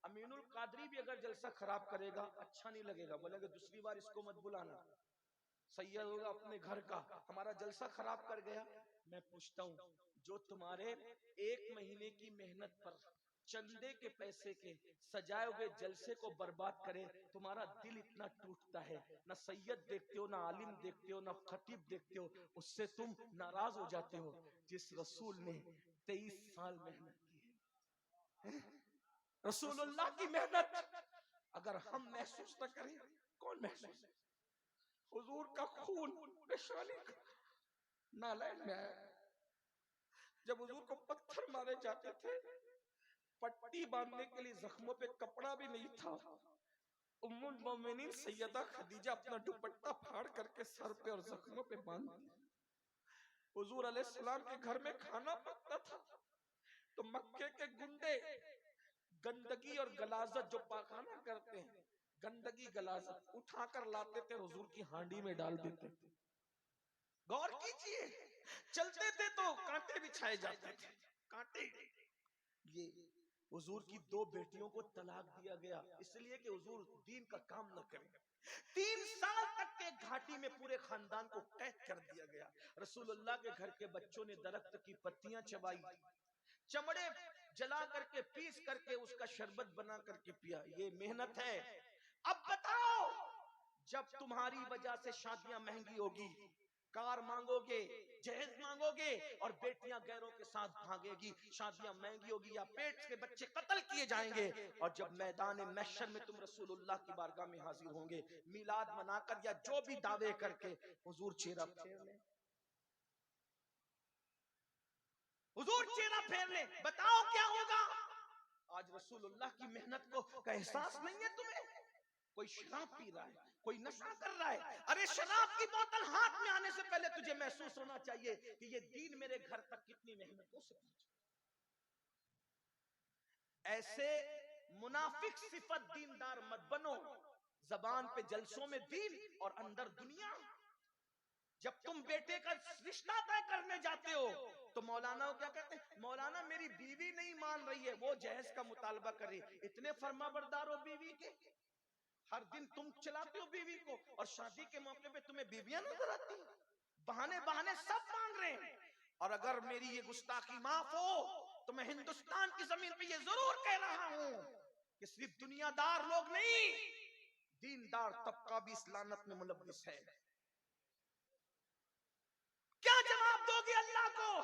امین القادری بھی اگر جلسہ خراب کرے گا اچھا نہیں لگے گا، بولے گا دوسری بار اس کو مت بلانا. سید ہوگا اپنے گھر کا، ہمارا جلسہ خراب کر گیا. میں پوچھتا ہوں جو تمہارے 1 مہینے کی محنت پر چندے کے پیسے کے سجائے ہوئے جلسے کو برباد کرے، تمہارا دل اتنا ٹوٹتا ہے، نہ سید دیکھتے ہو، نہ عالم دیکھتے ہو، نہ خطیب دیکھتے ہو، اس سے تم ناراض ہو جاتے ہو جس رسول نے 23 سال محنت کی ہے. رسول اللہ کی محنت اگر ہم محسوس نہ کریں کون محسوس؟ حضور کا خون پیشانی کا نالین میں آیا. جب حضور کو پتھر مارے جاتے تھے، پٹی باندھنے کے لیے زخموں پہ کپڑا بھی نہیں تھا، ام المومنین سیدہ خدیجہ اپنا دوپٹہ پھاڑ کر کے سر پہ اور زخموں پہ باندھتی. حضور علیہ السلام کے گھر میں کھانا پکتا تھا تو مکے کے گنڈے گندگی اور غلاظت جو پاخانہ کرتے ہیں، گندگی غلاظت اٹھا کر لاتے تھے، حضور کی ہانڈی میں ڈال دیتے تھے. غور کیجئے، چلتے تھے تو کانٹے بچھائے جاتے تھے، کانٹے. یہ حضور کی 2 بیٹیوں کو طلاق دیا گیا اس لیے کہ حضور دین کا کام نہ کریں. 3 سال تک کے گھاٹی میں پورے خاندان کو قید کر دیا گیا. رسول اللہ کے گھر کے بچوں نے درخت کی پتیاں چبائی، چمڑے جلا کر کے پیس کر کے اس کا شربت بنا کر کے پیا. یہ محنت ہے. اب بتاؤ جب تمہاری وجہ سے شادیاں مہنگی ہوگی، کار مانگو گے، جہیز مانگو گے اور بیٹیاں غیروں کے ساتھ بھاگے گی، شادیاں مہنگی ہوگی یا پیٹ کے بچے قتل کیے جائیں گے، اور جب میدان محشر میں تم رسول اللہ کی بارگاہ میں حاضر ہوں گے میلاد منا کر یا جو بھی دعوے کر کے، حضور چہرہ پھیر لیں، حضور چہرہ پھیر لیں، بتاؤ کیا ہوگا؟ آج رسول اللہ کی محنت کو کا احساس نہیں ہے تمہیں؟ کوئی شراب پی رہا ہے، کوئی نشہ کر رہا ہے، ارے شراب کی بوتل ہاتھ میں آنے سے پہلے تجھے محسوس ہونا چاہیے کہ یہ دین میرے گھر تک کتنی محنتوں سے پہنچا. ایسے منافق صفت دیندار مت بنو، زبان پہ جلسوں میں دین اور اندر دنیا. جب تم بیٹے کا رشتہ طے کرنے جاتے ہو تو مولانا کیا کہتے ہیں؟ مولانا میری بیوی نہیں مان رہی ہے، وہ جہیز کا مطالبہ کر رہی ہے. اتنے فرما بردار ہو بیوی کے، ہر دن تم چلاتے ہو بیوی کو اور شادی کے موقع پہ تمہیں بیویاں نظر آتی ہیں. بہانے سب مانگ رہے ہیں. اور اگر میری یہ گستاخی معاف ہو تو میں ہندوستان کی زمین پہ یہ ضرور کہہ رہا ہوں کہ صرف دنیا دار لوگ نہیں، دیندار طبقہ بھی اس لعنت میں ملوث ہے. کیا جواب دو گی اللہ کو؟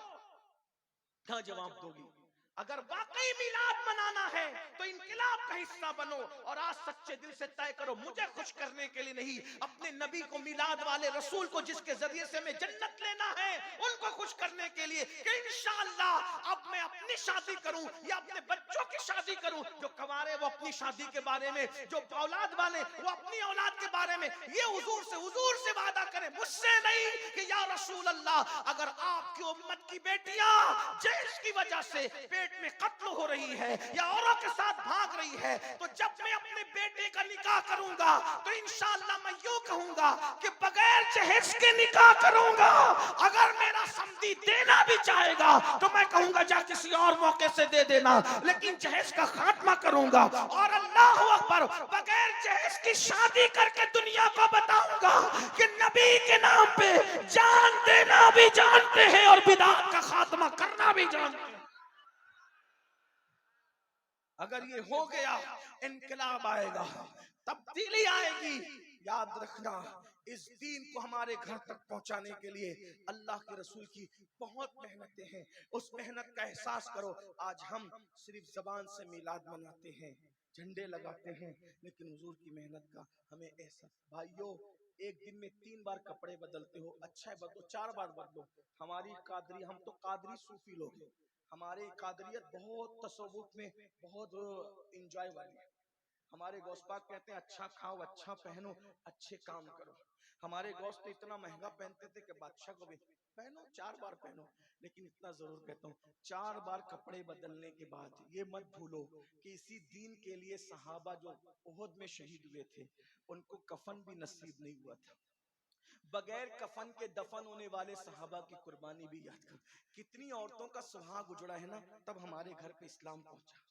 کیا جواب دو گی؟ اگر واقعی میلاد منانا ہے تو انقلاب کا حصہ بنو اور آج سچے دل سے طے کرو مجھے خوش کرنے کے لیے نہیں، اپنے نبی کو، میلاد والے رسول کو جس کے ذریعے سے میں جنت لینا ہے ان کو خوش کرنے کے لیے کہ انشاءاللہ اب میں اپنی شادی کروں یا اپنے بچوں کی شادی کروں. جو کنوارے وہ اپنی شادی کے بارے میں، جو اولاد والے وہ اپنی اولاد کے بارے میں یہ حضور سے وعدہ کریں، مجھ سے نہیں، کہ یا رسول اللہ اگر آپ کی امت کی بیٹیاں جیش کی وجہ سے پیٹ میں قتل ہو رہی ہے یا اوروں کے ساتھ بھاگ رہی ہے تو جب میں اپنے بیٹے کا نکاح کروں گا تو انشاءاللہ میں یوں کہوں گا کہ بغیر جہیز کے نکاح کروں گا. اگر میرا سمدھی دینا بھی چاہے گا تو میں کہوں گا جا کسی اور موقع سے دے دینا، لیکن جہیز کا خاتمہ کروں گا. اور اللہ اکبر، بغیر جہیز کی شادی کر کے دنیا کو بتاؤں گا کہ نبی کے نام پہ جان دینا بھی جانتے ہیں اور بدعت کا خاتمہ کرنا بھی جانتے ہیں. اگر یہ ہو گیا انقلاب آئے گا، تبدیلی آئے گی. یاد رکھنا اس دین کو ہمارے گھر تک پہنچانے کے لیے اللہ کے رسول کی بہت محنتیں ہیں. اس محنت کا احساس کرو. آج ہم صرف زبان سے میلاد مناتے ہیں، جھنڈے لگاتے ہیں، لیکن حضور کی محنت کا ہمیں احساس. بھائیو ایک دن میں 3 بار کپڑے بدلتے ہو، اچھا ہے بدلو، 4 بار بدلو. ہماری قادری، ہم تو قادری صوفی لوگ ہیں، ہمارے قادریت بہت تصوف میں بہت انجوائے والی ہے. ہمارے غوث پاک کہتے ہیں اچھا کھاؤ، اچھا پہنو، اچھے کام کرو. ہمارے غوث تو اتنا مہنگا پہنتے تھے کہ بادشاہ کو بھی پہنو، 4 بار پہنو. لیکن اتنا ضرور کہتا ہوں 4 بار کپڑے بدلنے کے بعد یہ مت بھولو کہ اسی دین کے لیے صحابہ جو احد میں شہید ہوئے تھے ان کو کفن بھی نصیب نہیں ہوا تھا. بغیر کفن کے دفن ہونے والے صحابہ کی قربانی بھی یاد کر. کتنی عورتوں کا سہاگ اجڑا ہے نا تب ہمارے گھر پہ اسلام پہنچا.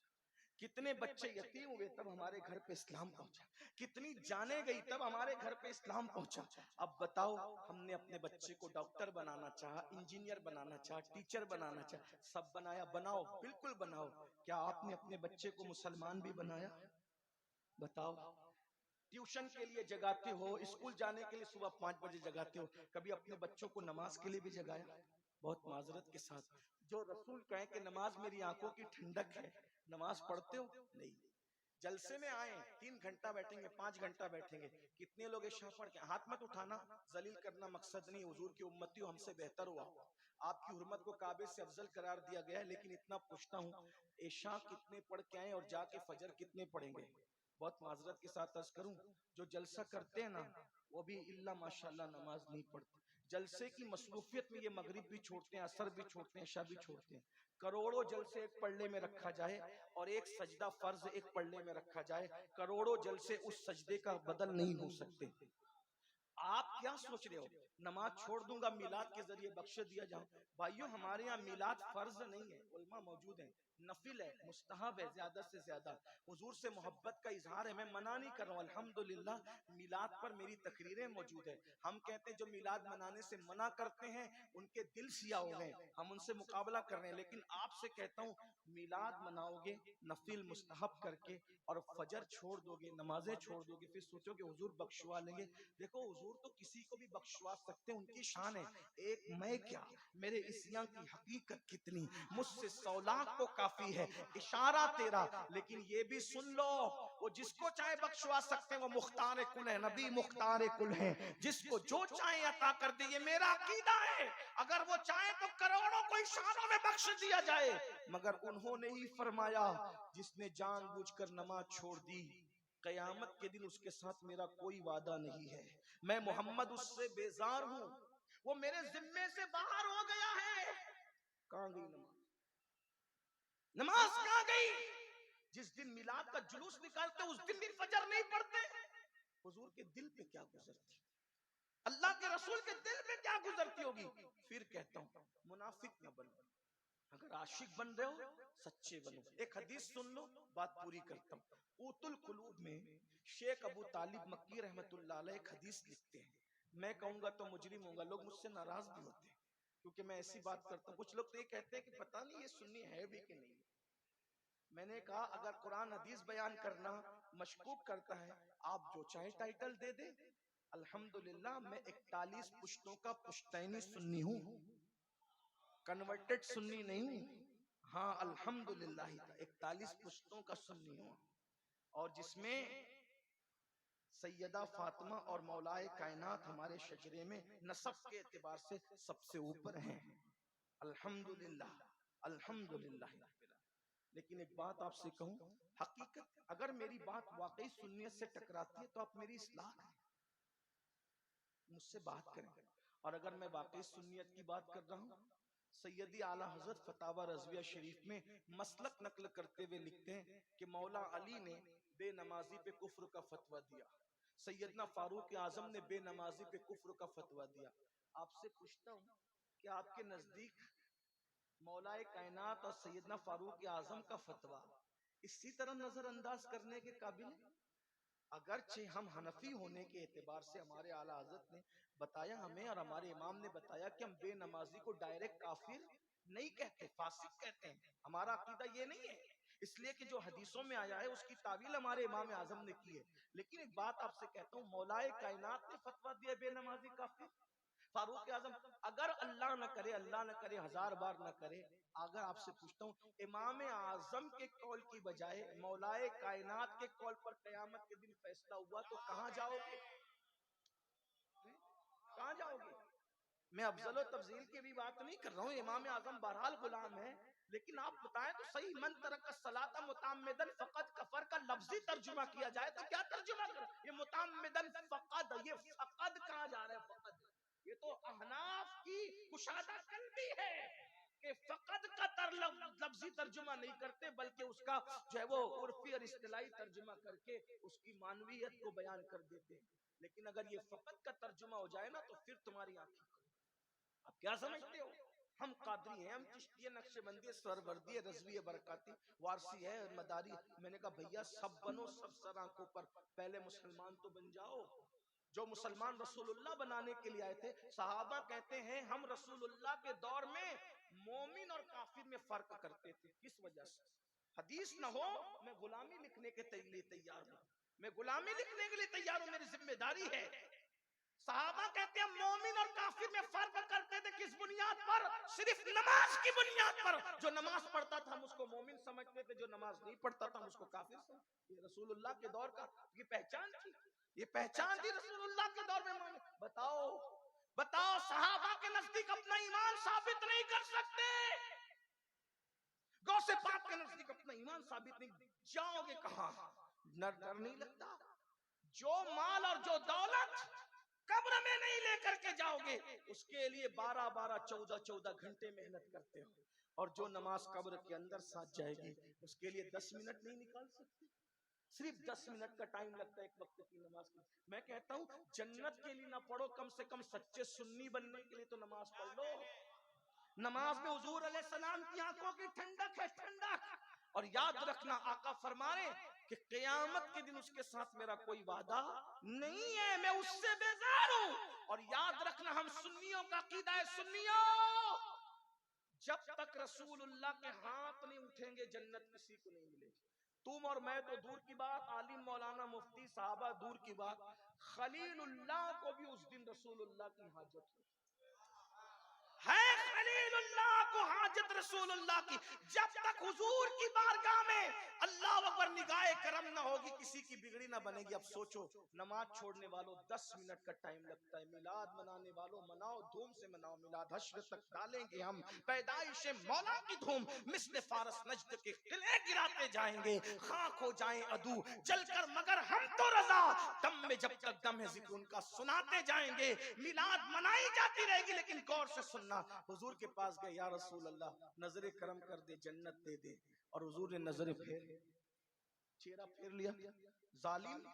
کتنے بچے یتیم ہوئے تب ہمارے گھر پہ اسلام پہنچا. کتنی جانیں گئی تب ہمارے گھر پہ اسلام پہنچا. اب بتاؤ ہم نے اپنے بچے کو ڈاکٹر بنانا چاہا، انجینئر بنانا چاہا، ٹیچر بنانا چاہا، سب بنایا. بناؤ، بالکل بناؤ. کیا آپ نے اپنے بچے کو مسلمان بھی بنایا؟ بتاؤ. ٹیوشن کے لیے جگاتے ہو، اسکول جانے کے لیے صبح 5 بجے جگاتے ہو، کبھی اپنے بچوں کو نماز کے لیے بھی جگایا؟ بہت معذرت کے ساتھ جو رسول کہیں کہ نماز میری آنکھوں کی ٹھنڈک ہے، نماز پڑھتے ہو؟ نہیں. جلسے میں آئیں 3 گھنٹہ بیٹھیں گے، 5 گھنٹہ بیٹھیں گے. کتنے لوگ عشاء پڑھ کے ہاتھ مت اٹھانا، ذلیل کرنا مقصد نہیں. حضور کی امتی ہو، ہم سے بہتر ہوا، آپ کی حرمت کو کعبے سے افضل قرار دیا گیا ہے. لیکن اتنا پوچھتا ہوں عشاء کتنے پڑھ کے آئیں اور جا کے فجر کتنے پڑھیں گے؟ بہت معذرت کے ساتھ عرض کروں جو جلسہ کرتے ہیں نا وہ بھی الا ماشاءاللہ نماز نہیں پڑھتے. جلسے کی مصروفیت میں یہ مغرب بھی چھوڑتے ہیں، عصر بھی چھوڑتے ہیں، عشاء بھی چھوڑتے ہیں. کروڑوں جلسے ایک پلڑے میں رکھا جائے اور ایک سجدہ فرض ایک پلڑے میں رکھا جائے، کروڑوں جلسے اس سجدے کا بدل نہیں ہو سکتے. آپ کیا سوچ رہے ہو نماز چھوڑ دوں گا میلاد کے ذریعے بخش دیا جاؤں؟ بھائیو ہمارے یہاں میلاد فرض نہیں ہے، علماء موجود ہیں، نفل ہے، مستحب ہے. زیادہ سے زیادہ حضور سے محبت کا اظہار ہے. میں منع نہیں کر رہا ہوں، الحمدللہ میلاد پر میری تقریریں موجود ہیں. ہم کہتے ہیں جو میلاد منانے سے منع کرتے ہیں ان کے دل سیاہ ہو گئے، ہم ان سے مقابلہ کر رہے ہیں. لیکن آپ سے کہتا ہوں میلاد مناؤ گے نفل مستحب کر کے اور فجر چھوڑ دو گے، نمازیں چھوڑ دو گے، پھر سوچو کہ حضور بخشوا لیں گے. دیکھو حضور تو کسی کو بھی بخشوا سکتے ہیں، ان کی شان ہے. ایک میں کیا، میرے عصیاں کی حقیقت کتنی، مجھ سے 100 لاکھ کو کافی ہے اشارہ تیرا. لیکن یہ بھی سن لو وہ جس کو چاہے بخشوا سکتے ہیں، وہ مختار کل ہے، نبی مختار کل ہے، جس کو جو چاہے عطا کر دے. یہ میرا عقیدہ ہے. اگر وہ چاہے تو کروڑوں کو اشاروں میں بخش دیا جائے، مگر انہوں نے ہی فرمایا جس نے جان بوجھ کر نماز چھوڑ دی قیامت کے دن اس کے ساتھ میرا کوئی وعدہ نہیں ہے. میں محمد اس سے بیزار ہوں، وہ میرے ذمے سے باہر ہو گیا ہے. کہاں گئی نماز؟ نماز کہاں گئی؟ جس دن میلاد کا جلوس نکالتے اس دن بھی فجر نہیں پڑھتے. حضور کے دل پہ کیا گزرتی، اللہ کے رسول کے دل پہ کیا گزرتی ہوگی؟ پھر کہتا ہوں منافق نہ بنو. اگر عاشق بن رہے ہو سچے بنو. ایک حدیث سن لو, بات پوری کرتا ہوں. قوت القلوب میں شیخ ابو طالب مکی رحمت اللہ علیہ ایک حدیث لکھتے ہیں. میں کہوں گا تو مجرم ہوں گا, لوگ مجھ سے ناراض بھی ہوتے ہیں کیونکہ میں ایسی بات کرتا ہوں. کچھ لوگ تو یہ کہتے ہیں کہ پتہ نہیں یہ سنی ہے بھی کہ نہیں. میں نے کہا اگر قرآن حدیث بیان کرنا مشکوک کرتا ہے, آپ جو چاہے ٹائٹل دے دیں. الحمدللہ میں 41 پشتوں کا پشتینی سنی ہوں, کنورٹڈ سنی نہیں ہوں. ہاں الحمدللہ 41 پشتوں کا سنی ہوں, اور جس میں سیدہ فاطمہ اور مولائے کائنات ہمارے شجرے میں نسب کے اعتبار سے سب سے اوپر ہیں. الحمدللہ الحمدللہ. لیکن ایک بات آپ سے کہوں, حقیقت اگر میری بات واقعی سنیت سے ٹکراتی ہے تو آپ میری اصلاح کریں, مجھ سے بات کریں. اور اگر میں واقعی سنیت کی بات کر رہا ہوں, سیدی اعلی حضرت فتاوی رضویہ شریف میں مسلک نقل کرتے ہوئے لکھتے ہیں کہ مولا علی نے بے نمازی پہ کفر کا فتویٰ دیا, سیدنا فاروق اعظم نے بے نمازی پہ کفر کا فتویٰ دیا. آپ سے پوچھتا ہوں کہ آپ کے نزدیک مولا کائنات اور سیدنا فاروق اعظم کا فتویٰ اسی طرح نظر انداز کرنے کے قابل ہے؟ اگرچہ ہم حنفی ہونے کے اعتبار سے ہمارے اعلی حضرت نے بتایا ہمیں, اور ہمارے امام نے بتایا کہ ہم بے نمازی کو ڈائریکٹ کافر نہیں کہتے, فاسق کہتے ہیں. ہمارا عقیدہ یہ نہیں ہے, اس لیے کہ جو حدیثوں میں آیا ہے اس کی تعویل ہمارے امام اعظم نے کی ہے. لیکن ایک بات آپ سے کہتا ہوں, مولائے کائنات نے فتویٰ دیا بے نمازی کافر, فاروق اعظم, اگر اللہ نہ کرے, اللہ نہ کرے, 1000 بار نہ کرے, اگر آپ سے پوچھتا ہوں امام اعظم کے قول کی بجائے مولائے کائنات کے قول پر قیامت کے دن فیصلہ ہوا تو کہاں جاؤ گے؟ کہاں جاؤ گے؟ میں افضل و تفضیل کی بھی بات نہیں کر رہا ہوں, امام اعظم بہرحال غلام ہے, لیکن آپ بتائیں تو صحیح, من ترک الصلاۃ متعمدن فقد کفر کا لفظی ترجمہ کیا جائے تو کیا ترجمہ کر, یہ متعمدن فقد, یہ فقد کہاں جا رہا ہے؟ فقد یہ تو احناف کی کشادہ قلبی ہے کہ فقد کا لفظی ترجمہ نہیں کرتے, بلکہ اس کا جو ہے وہ عرفی اور اصطلاحی ترجمہ کر کے اس کی معنویت کو بیان کر دیتے ہیں. لیکن اگر یہ فقد کا ترجمہ ہو جائے نا تو پھر تمہاری آنکھیں کھلیں. اب کیا سمجھتے ہو؟ ہم قادری ہیں, ہم چشتی ہے, نقشبندی ہے, سروردی ہے, رضوی ہے, برکاتی, وارسی ہے, مداری. میں نے کہا بھیا سب بنو, سب سر آنکھوں پر, پہلے مسلمان تو بن جاؤ. جو مسلمان رسول اللہ بنانے کے لیے آئے تھے, صحابہ کہتے ہیں ہم رسول اللہ کے دور میں مومن اور کافر میں فرق کرتے تھے. کس وجہ سے؟ حدیث نہ ہو, میں غلامی لکھنے کے لیے تیار ہوں, میں غلامی لکھنے کے لیے تیار ہوں, میری ذمہ داری ہے. صحابہ کہتے ہیں مومن اور کافر میں فرق کرتے تھے, کس بنیاد پر؟ صرف نماز کی بنیاد پر. جو نماز پڑھتا تھا ہم اس کو مومن سمجھتے تھے, جو نماز نہیں پڑھتا تھا ہم اس کو کافر سمجھتے. یہ رسول اللہ کے دور کا یہ پہچان تھی, یہ پہچان تھی رسول اللہ کے دور میں مومن. بتاؤ صحابہ کے نزدیک اپنا ایمان ثابت نہیں کر سکتے, غوث پاک کے نزدیک اپنا ایمان ثابت نہیں, جاؤ گے کہاں؟ ڈر نہیں لگتا؟ جو مال اور جو دولت قبر میں نہیں لے کر کے جاؤ گے, اس کے لیے 12 14 گھنٹے محنت کرتے ہو, اور جو نماز قبر کے اندر ساتھ جائے گی اس کے لیے 10 منٹ نہیں نکال سکتے. صرف 10 منٹ کا ٹائم لگتا ہے ایک وقت کی نماز کے. میں کہتا ہوں جنت کے لیے نہ پڑھو, کم سے کم سچے سنی بننے کے لیے تو نماز پڑھ لو. نماز میں حضور علیہ السلام کی آنکھوں کی ٹھنڈک ہے, ٹھنڈک. اور یاد رکھنا آقا فرمانے کہ قیامت کے دن اس کے ساتھ میرا کوئی وعدہ نہیں ہے, میں اس سے بیزار ہوں. اور یاد رکھنا ہم سنیوں کا عقیدہ ہے, سنیوں جب تک رسول اللہ کے ہاتھ نہیں اٹھیں گے جنت کسی کو نہیں ملے گی. تم اور میں تو دور کی بات, عالم مولانا مفتی صحابہ دور کی بات, خلیل اللہ کو بھی اس دن رسول اللہ کی حاجت ہے. خلیل اللہ کو حاجت رسول اللہ کی. جب تک حضور کی بارگاہ میں اللہ اکبر نگاہ کرم نہ ہوگی کسی کی بگڑی نہ بنے گی. اب سوچو, نماز چھوڑنے والوں 10 منٹ کا ٹائم لگتا ہے, میلاد منانے والوں مناؤ, دھوم سے مناؤ میلاد, حشر تک ڈالیں گے ہم پیدائش مولا کی دھوم, مثل فارس نجد کے قلعے گراتے جائیں گے, خاک ہو جائیں عدو جل کر مگر ہم تو رضا, دم میں جب تک دم ہے ذکر ان کا سناتے جائیں گے. میلاد منائی جاتی رہے گی لیکن غور سے سننا. حضور کے پاس گئے, یا رسول اللہ نظر کرم کر دے, جنت دے دے. اور حضور نے نظر پھیر, چہرہ پھیر لیا. ظالم,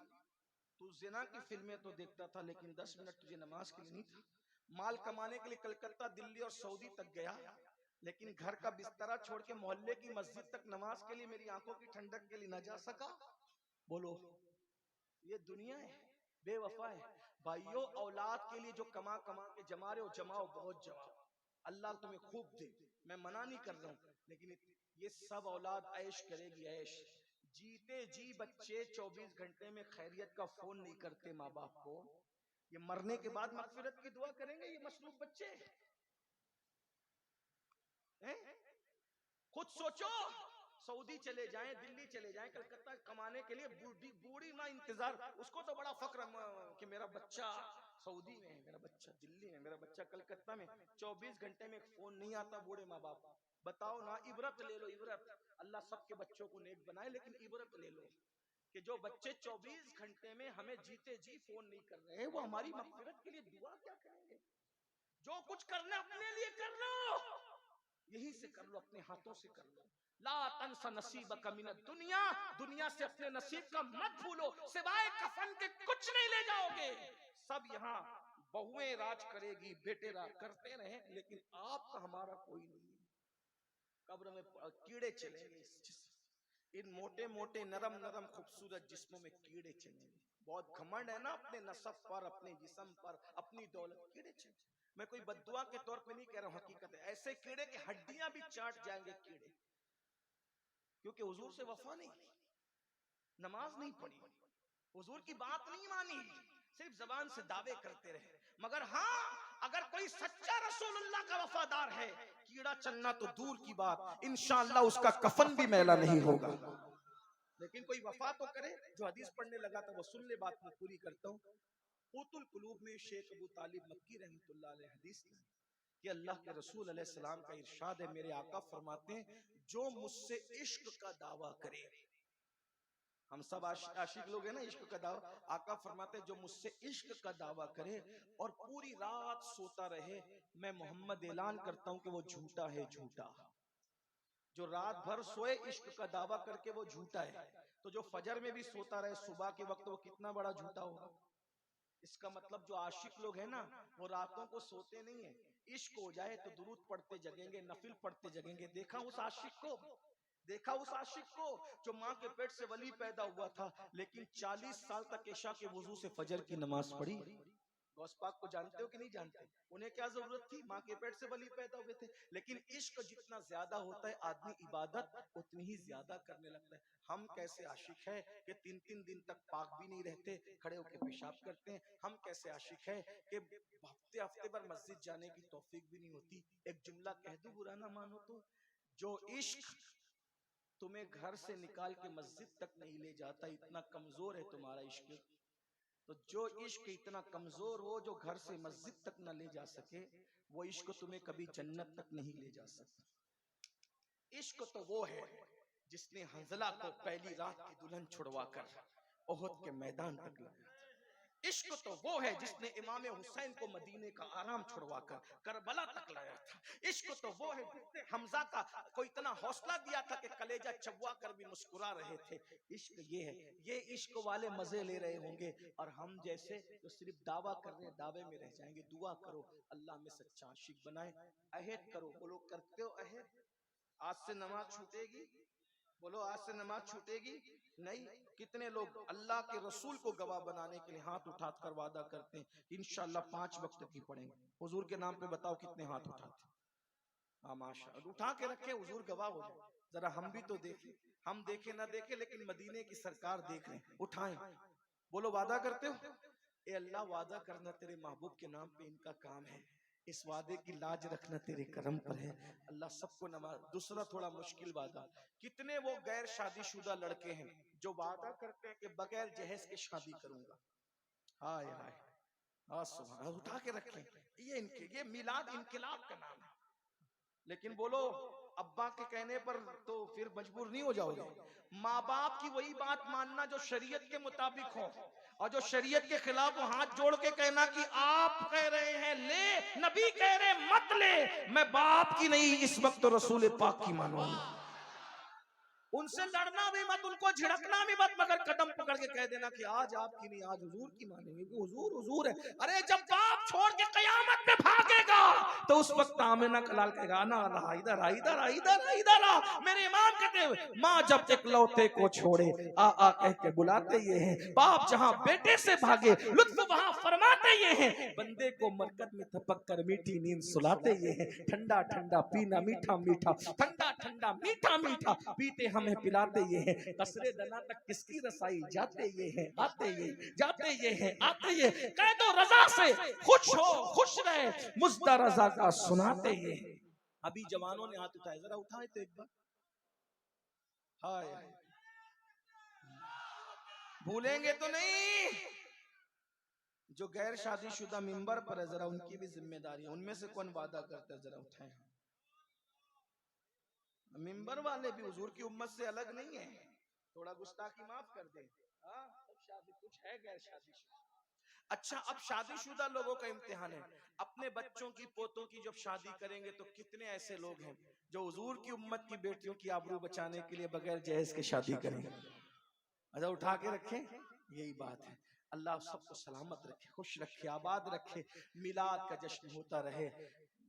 تو زنا کی فلمیں تو دیکھتا تھا لیکن 10 منٹ تجھے نماز کے لیے نہیں تھا. مال کمانے کے لیے کلکتہ, دلی اور سعودی تک گیا, لیکن گھر کا بسترا چھوڑ کے محلے کی مسجد تک نماز کے لیے میری آنکھوں کی ٹھنڈک کے لیے نہ جا سکا. بولو یہ دنیا ہے، بے وفا ہے. بھائیو اولاد کے لیے جو کما کے جما رہے ہو جماؤ، بہت جماؤ، اللہ تمہیں خوب دے، میں منع نہیں کر رہا ہوں، لیکن یہ سب اولاد عیش کرے گی عیش. جیتے جی بچے 24 گھنٹے میں خیریت کا فون نہیں کرتے ماں باپ کو، یہ مرنے کے بعد مغفرت کی دعا کریں گے یہ مصلوب بچے؟ خود سوچو، سعودی چلے جائیں، دلی چلے جائیں، کلکتہ کمانے کے لیے، بوڑھی ماں انتظار، اس کو تو بڑا فخر کہ میرا بچہ سعودی میں ہے، میرا بچہ دلی میں، میرا بچہ کلکتہ میں. 24 گھنٹے میں ایک فون نہیں آتا بوڑھے ماں باپ. بتاؤ نا، عبرت لے لو عبرت. اللہ سب کے بچوں کو نیک بنائے، لیکن عبرت لے لو کہ جو بچے 24 گھنٹے میں ہمیں جیتے جی فون نہیں کر رہے ہیں، وہ ہماری مغفرت کے لیے دعا کیا کریں گے؟ جو کچھ کرنا اپنے لیے کر لو، یہی سے کر لو، اپنے ہاتھوں سے کر لو. لا تنس نصیبک من الدنیا، دنیا سے اپنے نصیب کا مت بھولو، سوائے کفن کے کچھ نہیں لے جاؤ گے. سب یہاں بہویں راج کرے گی، بیٹے راج کرتے رہیں، لیکن آپ کا ہمارا کوئی نہیں ہے. قبر میں کیڑے چلیں گے، ان موٹے موٹے نرم نرم خوبصورت جسموں میں کیڑے چلیں گے. بہت گھمنڈ ہے نا اپنے نسب پر، اپنے جسم پر، اپنی دولت، کیڑے چلیں گے. میں کوئی بددعا کے طور پہ نہیں کہہ رہا ہوں، حقیقت ہے. ایسے کیڑے کہ ہڈیاں بھی چاٹ جائیں گے کیڑے، کیونکہ حضور سے وفا نہیں کی، نماز نہیں پڑھی، حضور کی بات نہیں مانی، صرف زبان سے دعوے کرتے رہے. مگر ہاں، اگر کوئی سچا رسول اللہ کا وفادار ہے، کیڑا چلنا تو دور کی بات، انشاءاللہ اس کا کفن بھی میلا نہیں ہوگا. لیکن کوئی وفا تو کرے. جو حدیث پڑھنے لگا تھا وہ سن لے، بات میں پوری کرتا ہوں. قوت القلوب میں شیخ ابو طالب مکی رحمۃ اللہ علیہ حدیث ہے کہ اللہ کے رسول علیہ السلام کا ارشاد ہے، میرے آقا فرماتے ہیں جو مجھ سے عشق کا دعویٰ کرے، ہم سب عاشق لوگ ہیں نا، عشق کا دعویٰ، آقا فرماتے ہیں جو مجھ سے عشق کا دعویٰ کرے اور پوری رات سوتا رہے، میں محمد اعلان کرتا ہوں کہ وہ جھوٹا ہے، جھوٹا. جو رات بھر سوئے عشق کا دعویٰ کر کے وہ جھوٹا ہے، تو جو فجر میں بھی سوتا رہے صبح کے وقت وہ کتنا بڑا جھوٹا ہوگا. اس کا مطلب جو عاشق لوگ ہیں نا وہ راتوں کو سوتے نہیں ہیں، عشق ہو جائے تو درود پڑھتے جگیں گے، نفل پڑھتے جگیں گے. دیکھا اس عاشق کو، دیکھا اس عاشق کو جو ماں کے پیٹ سے ولی پیدا ہوا تھا، لیکن 40 سال تک عشاء کے وضو سے فجر کی نماز پڑھی. غوث پاک کو جانتے ہو کہ نہیں جانتے؟ انہیں کیا ضرورت تھی؟ ماں کے پیٹ سے ولی پیدا ہوئے تھے. لیکن عشق جتنا زیادہ ہوتا ہے آدمی عبادت اتنی ہی زیادہ کرنے لگتا ہے. ہم کیسے عاشق ہے کہ 3 دن تک پاک بھی نہیں رہتے، کھڑے ہو کے پیشاب کرتے ہیں. ہم کیسے عاشق ہے کہ ہفتے پر مسجد جانے کی توفیق بھی نہیں ہوتی. ایک جملہ کہہ دوں برا نہ مانو تو، جو عشق تمہیں گھر سے نکال کے مسجد تک نہیں لے جاتا، اتنا کمزور ہے تمہارا عشق. تو جو عشق اتنا کمزور ہو جو گھر سے مسجد تک نہ لے جا سکے، وہ عشق تمہیں کبھی جنت تک نہیں لے جا سکتا. عشق تو وہ ہے جس نے حنظلہ کو پہلی رات کی دلہن چھڑوا کر احد کے میدان تک لایا. عشق تو وہ ہے جس نے امام حسین کو مدینے کا آرام چھڑوا کر کربلا تک لایا تھا. عشق تو وہ ہے جس نے حمزہ کو اتنا حوصلہ دیا تھا کہ کلیجہ چبوا کر بھی مسکرا رہے تھے. عشق یہ ہے. یہ عشق والے مزے لے رہے ہوں گے اور ہم جیسے جو صرف دعویٰ کر رہے ہیں دعوے میں رہ جائیں گے. دعا کرو اللہ میں سچا عاشق بنائے. عہد کرو، بولو کرتے ہو عہد؟ آج سے نماز چھوٹے گی؟ بولو آج سے نماز چھوٹے گی نہیں. کتنے لوگ اللہ کے رسول کو گواہ بنانے کے لیے ہاتھ اٹھا کر وعدہ کرتے ہیں کہ انشاءاللہ 5 وقت کی پڑھیں گے؟ حضور کے نام پہ بتاؤ کتنے ہاتھ اٹھاتے؟ ہاں ماشاءاللہ، اٹھا کے رکھے، حضور گواہ ہو جائے. ذرا ہم بھی تو دیکھیں. ہم دیکھیں نہ دیکھیں لیکن مدینے کی سرکار دیکھ لیں. اٹھائیں، بولو وعدہ کرتے ہو؟ اے اللہ وعدہ کرنا تیرے محبوب کے نام پہ ان کا کام ہے، اس وعدے کی لاج رکھنا تیرے کرم پر ہے. اللہ سب کو نماز. دوسرا تھوڑا مشکل وعدہ، کتنے وہ غیر شادی شدہ لڑکے ہیں جو وعدہ کرتے ہیں کہ بغیر جہیز کے شادی کروں گا. ہائے ہائے، سبحان اللہ، اٹھا کے رکھیں. یہ میلاد انقلاب کا نام ہے. لیکن بولو ابا کے کہنے پر تو پھر مجبور نہیں ہو جاؤ گے. ماں باپ کی وہی بات ماننا جو شریعت کے مطابق ہو، اور جو شریعت کے خلاف وہ ہاتھ جوڑ کے کہنا کہ آپ کہہ رہے ہیں لے، نبی کہہ رہے مت لے، میں باپ کی نہیں اس وقت رسول پاک کی مانوں گا. ان سے لڑنا بھی مت, ان کو جھڑکنا بھی مت, مگر قدم پکڑ کے کہہ دینا کہ آج آپ کی نہیں, آج حضور کی مانیں گے, حضور حضور ہے. ارے جب باپ چھوڑ کے قیامت میں بھاگے گا تو اس وقت آمنہ کا لال کہے گا انا رہا ادھر آ, ادھر آ, ادھر آ, ادھر آ. میرے امام کہتے ہیں ماں جب اکلوتے کو چھوڑے آ آ کہہ کے بلاتے یہ ہیں, باپ جہاں بیٹے سے بھاگے لطف وہاں فرماتے یہ ہیں, بندے کو مرکز میں تھپک کر میٹھی نیند سلاتے یہ ہیں, ٹھنڈا ٹھنڈا پینا میٹھا میٹھا, ٹھنڈا ٹھنڈا میٹھا میٹھا پیتے ہمیں پلاتے یہ ہیں, قصرے دنا تک کس کی رسائی جاتے یہ ہیں, آتے یہ جاتے یہ ہیں, آتے یہ, قید و رضا سے خوش ہو خوش رہے, مزدہ رضا کا سناتے یہ ہیں. ابھی جوانوں نے ہاتھ اٹھائے, ذرا اٹھائے تو ایک بار, ہائے بھولیں گے تو نہیں. جو غیر شادی شدہ ممبر پر ہے ذرا ان کی بھی ذمہ داری ہے, ان میں سے کون وعدہ کرتا ہے, ذرا اٹھائیں. ممبر والے بھی حضور کی امت سے الگ نہیں ہیں, تھوڑا گستاخی معاف کر دیں. شادی کچھ ہے غیر شادی شدہ. اچھا اب شادی شدہ لوگوں کا امتحان ہے, اپنے بچوں کی پوتوں کی جب شادی کریں گے تو کتنے ایسے لوگ ہیں جو حضور کی امت کی بیٹیوں کی آبرو بچانے کے لیے بغیر جہیز کے شادی کریں گے. اچھا اٹھا کے رکھیں, یہی بات ہے. اللہ سب کو سلامت رکھے, خوش رکھے, آباد رکھے, میلاد کا جشن ہوتا رہے.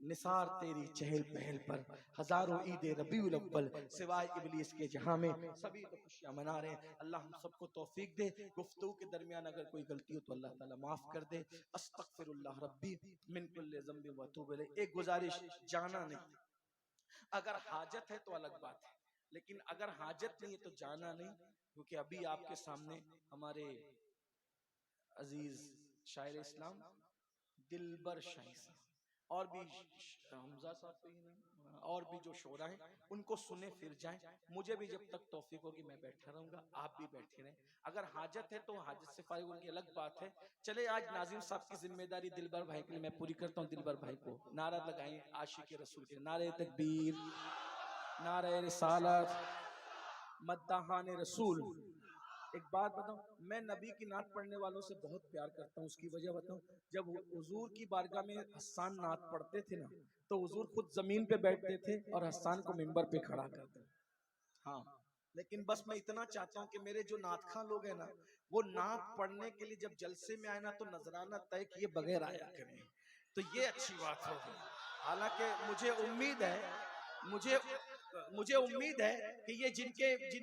نثار تیری چہل پہل پر ہزاروں عید ربیع الاول, سوائے ابلیس کے جہاں میں سبھی تو خوشیاں منا رہے ہیں. اللہ ہم سب کو توفیق دے, گفتگو کے درمیان اگر کوئی غلطی ہو تو اللہ تعالیٰ معاف کر دے. استغفر اللہ ربی من کل ذنب و اتوب الیہ. ایک گزارش, جانا نہیں, اگر حاجت ہے تو الگ بات ہے, لیکن اگر حاجت نہیں ہے تو جانا نہیں, کیونکہ ابھی آپ کے سامنے ہمارے عزیز شاعر اسلام دلبر شاہی صاحب اور بھی حمزہ صاحب پہ ہی نہیں, اور بھی جو شعراء ہیں ان کو سنے پھر جائیں. مجھے بھی جب تک توفیق ہوگی میں بیٹھا رہوں گا, آپ بھی بیٹھے رہیں. اگر حاجت ہے تو حاجت سے فارغ ان کی الگ بات ہے. چلے آج ناظم صاحب کی ذمہ داری دلبر بھائی کے لیے میں پوری کرتا ہوں. دلبر بھائی کو نعرہ لگائیں عاشق رسول کے, نعرہ تکبیر, نعرہ رسالت, مداحان رسول. ایک بات بتاؤں, میں نبی کی نعت پڑھنے والوں سے بہت پیار کرتا ہوں. اس کی وجہ بتاؤں, جب حضور کی بارگاہ میں حسان نعت پڑھتے تھے نا تو حضور خود زمین پہ بیٹھتے تھے اور حسان کو منبر پہ کھڑا کرتے. ہاں لیکن بس میں اتنا چاہتا ہوں کہ میرے جو نعت خواں لوگ ہیں نا, وہ نعت پڑھنے کے لیے جب جلسے میں آئے نا تو نذرانہ طے کیے بغیر آیا کریں, تو یہ اچھی بات ہوگی. حالانکہ مجھے امید ہے کہ یہ جن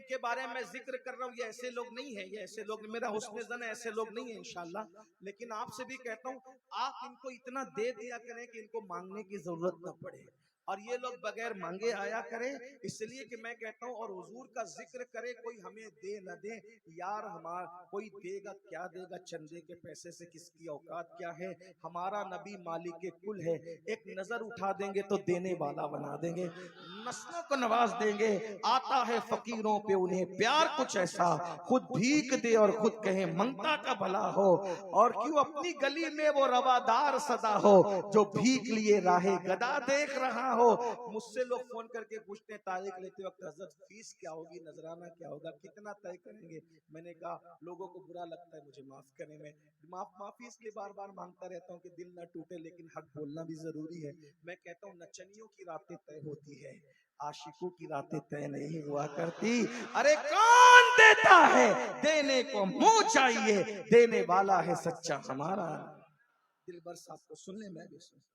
کے بارے میں ذکر کر رہا ہوں یہ ایسے لوگ نہیں ہیں, یہ ایسے لوگ, میرا حسن ظن ہے ایسے لوگ نہیں ہیں انشاءاللہ. لیکن آپ سے بھی کہتا ہوں آپ ان کو اتنا دے دیا کریں کہ ان کو مانگنے کی ضرورت نہ پڑے, اور یہ لوگ بغیر مانگے آیا کریں. اس لیے کہ میں کہتا ہوں, اور حضور کا ذکر کرے, کوئی ہمیں دے نہ دے یار, ہمارا کوئی دے گا کیا دے گا, چندے کے پیسے سے کس کی اوقات کیا ہے. ہمارا نبی مالک کل ہے, ایک نظر اٹھا دیں گے تو دینے والا بنا دیں گے, نسلوں کو نواز دیں گے. آتا ہے فقیروں پہ انہیں پیار کچھ ایسا, خود بھیک دے اور خود کہے منگتا کا بھلا ہو, اور کیوں اپنی گلی میں وہ روادار صدا ہو جو بھیک لیے راہ گدا دیکھ رہا ہو. مجھ سے لوگ فون کر کے پوچھتے ہیں تاریخ لیتے وقت حضرت فیس کیا ہوگی, نذرانہ کیا ہوگا, کتنا طے کریں گے. میں نے کہا لوگوں کو برا لگتا ہے, مجھے معاف کریں, میں معافی اس لیے بار بار مانگتا رہتا ہوں کہ دل نہ ٹوٹے, لیکن حق بولنا بھی ضروری ہے. میں کہتا ہوں نچنیوں کی راتیں طے ہوتی ہے, عاشقوں کی راتیں طے نہیں ہوا کرتی. ارے کون دیتا ہے, دینے کو منہ چاہیے, دینے والا ہے سچا ہمارا. دلبر صاحب کو سن لیں, میں بھی سن.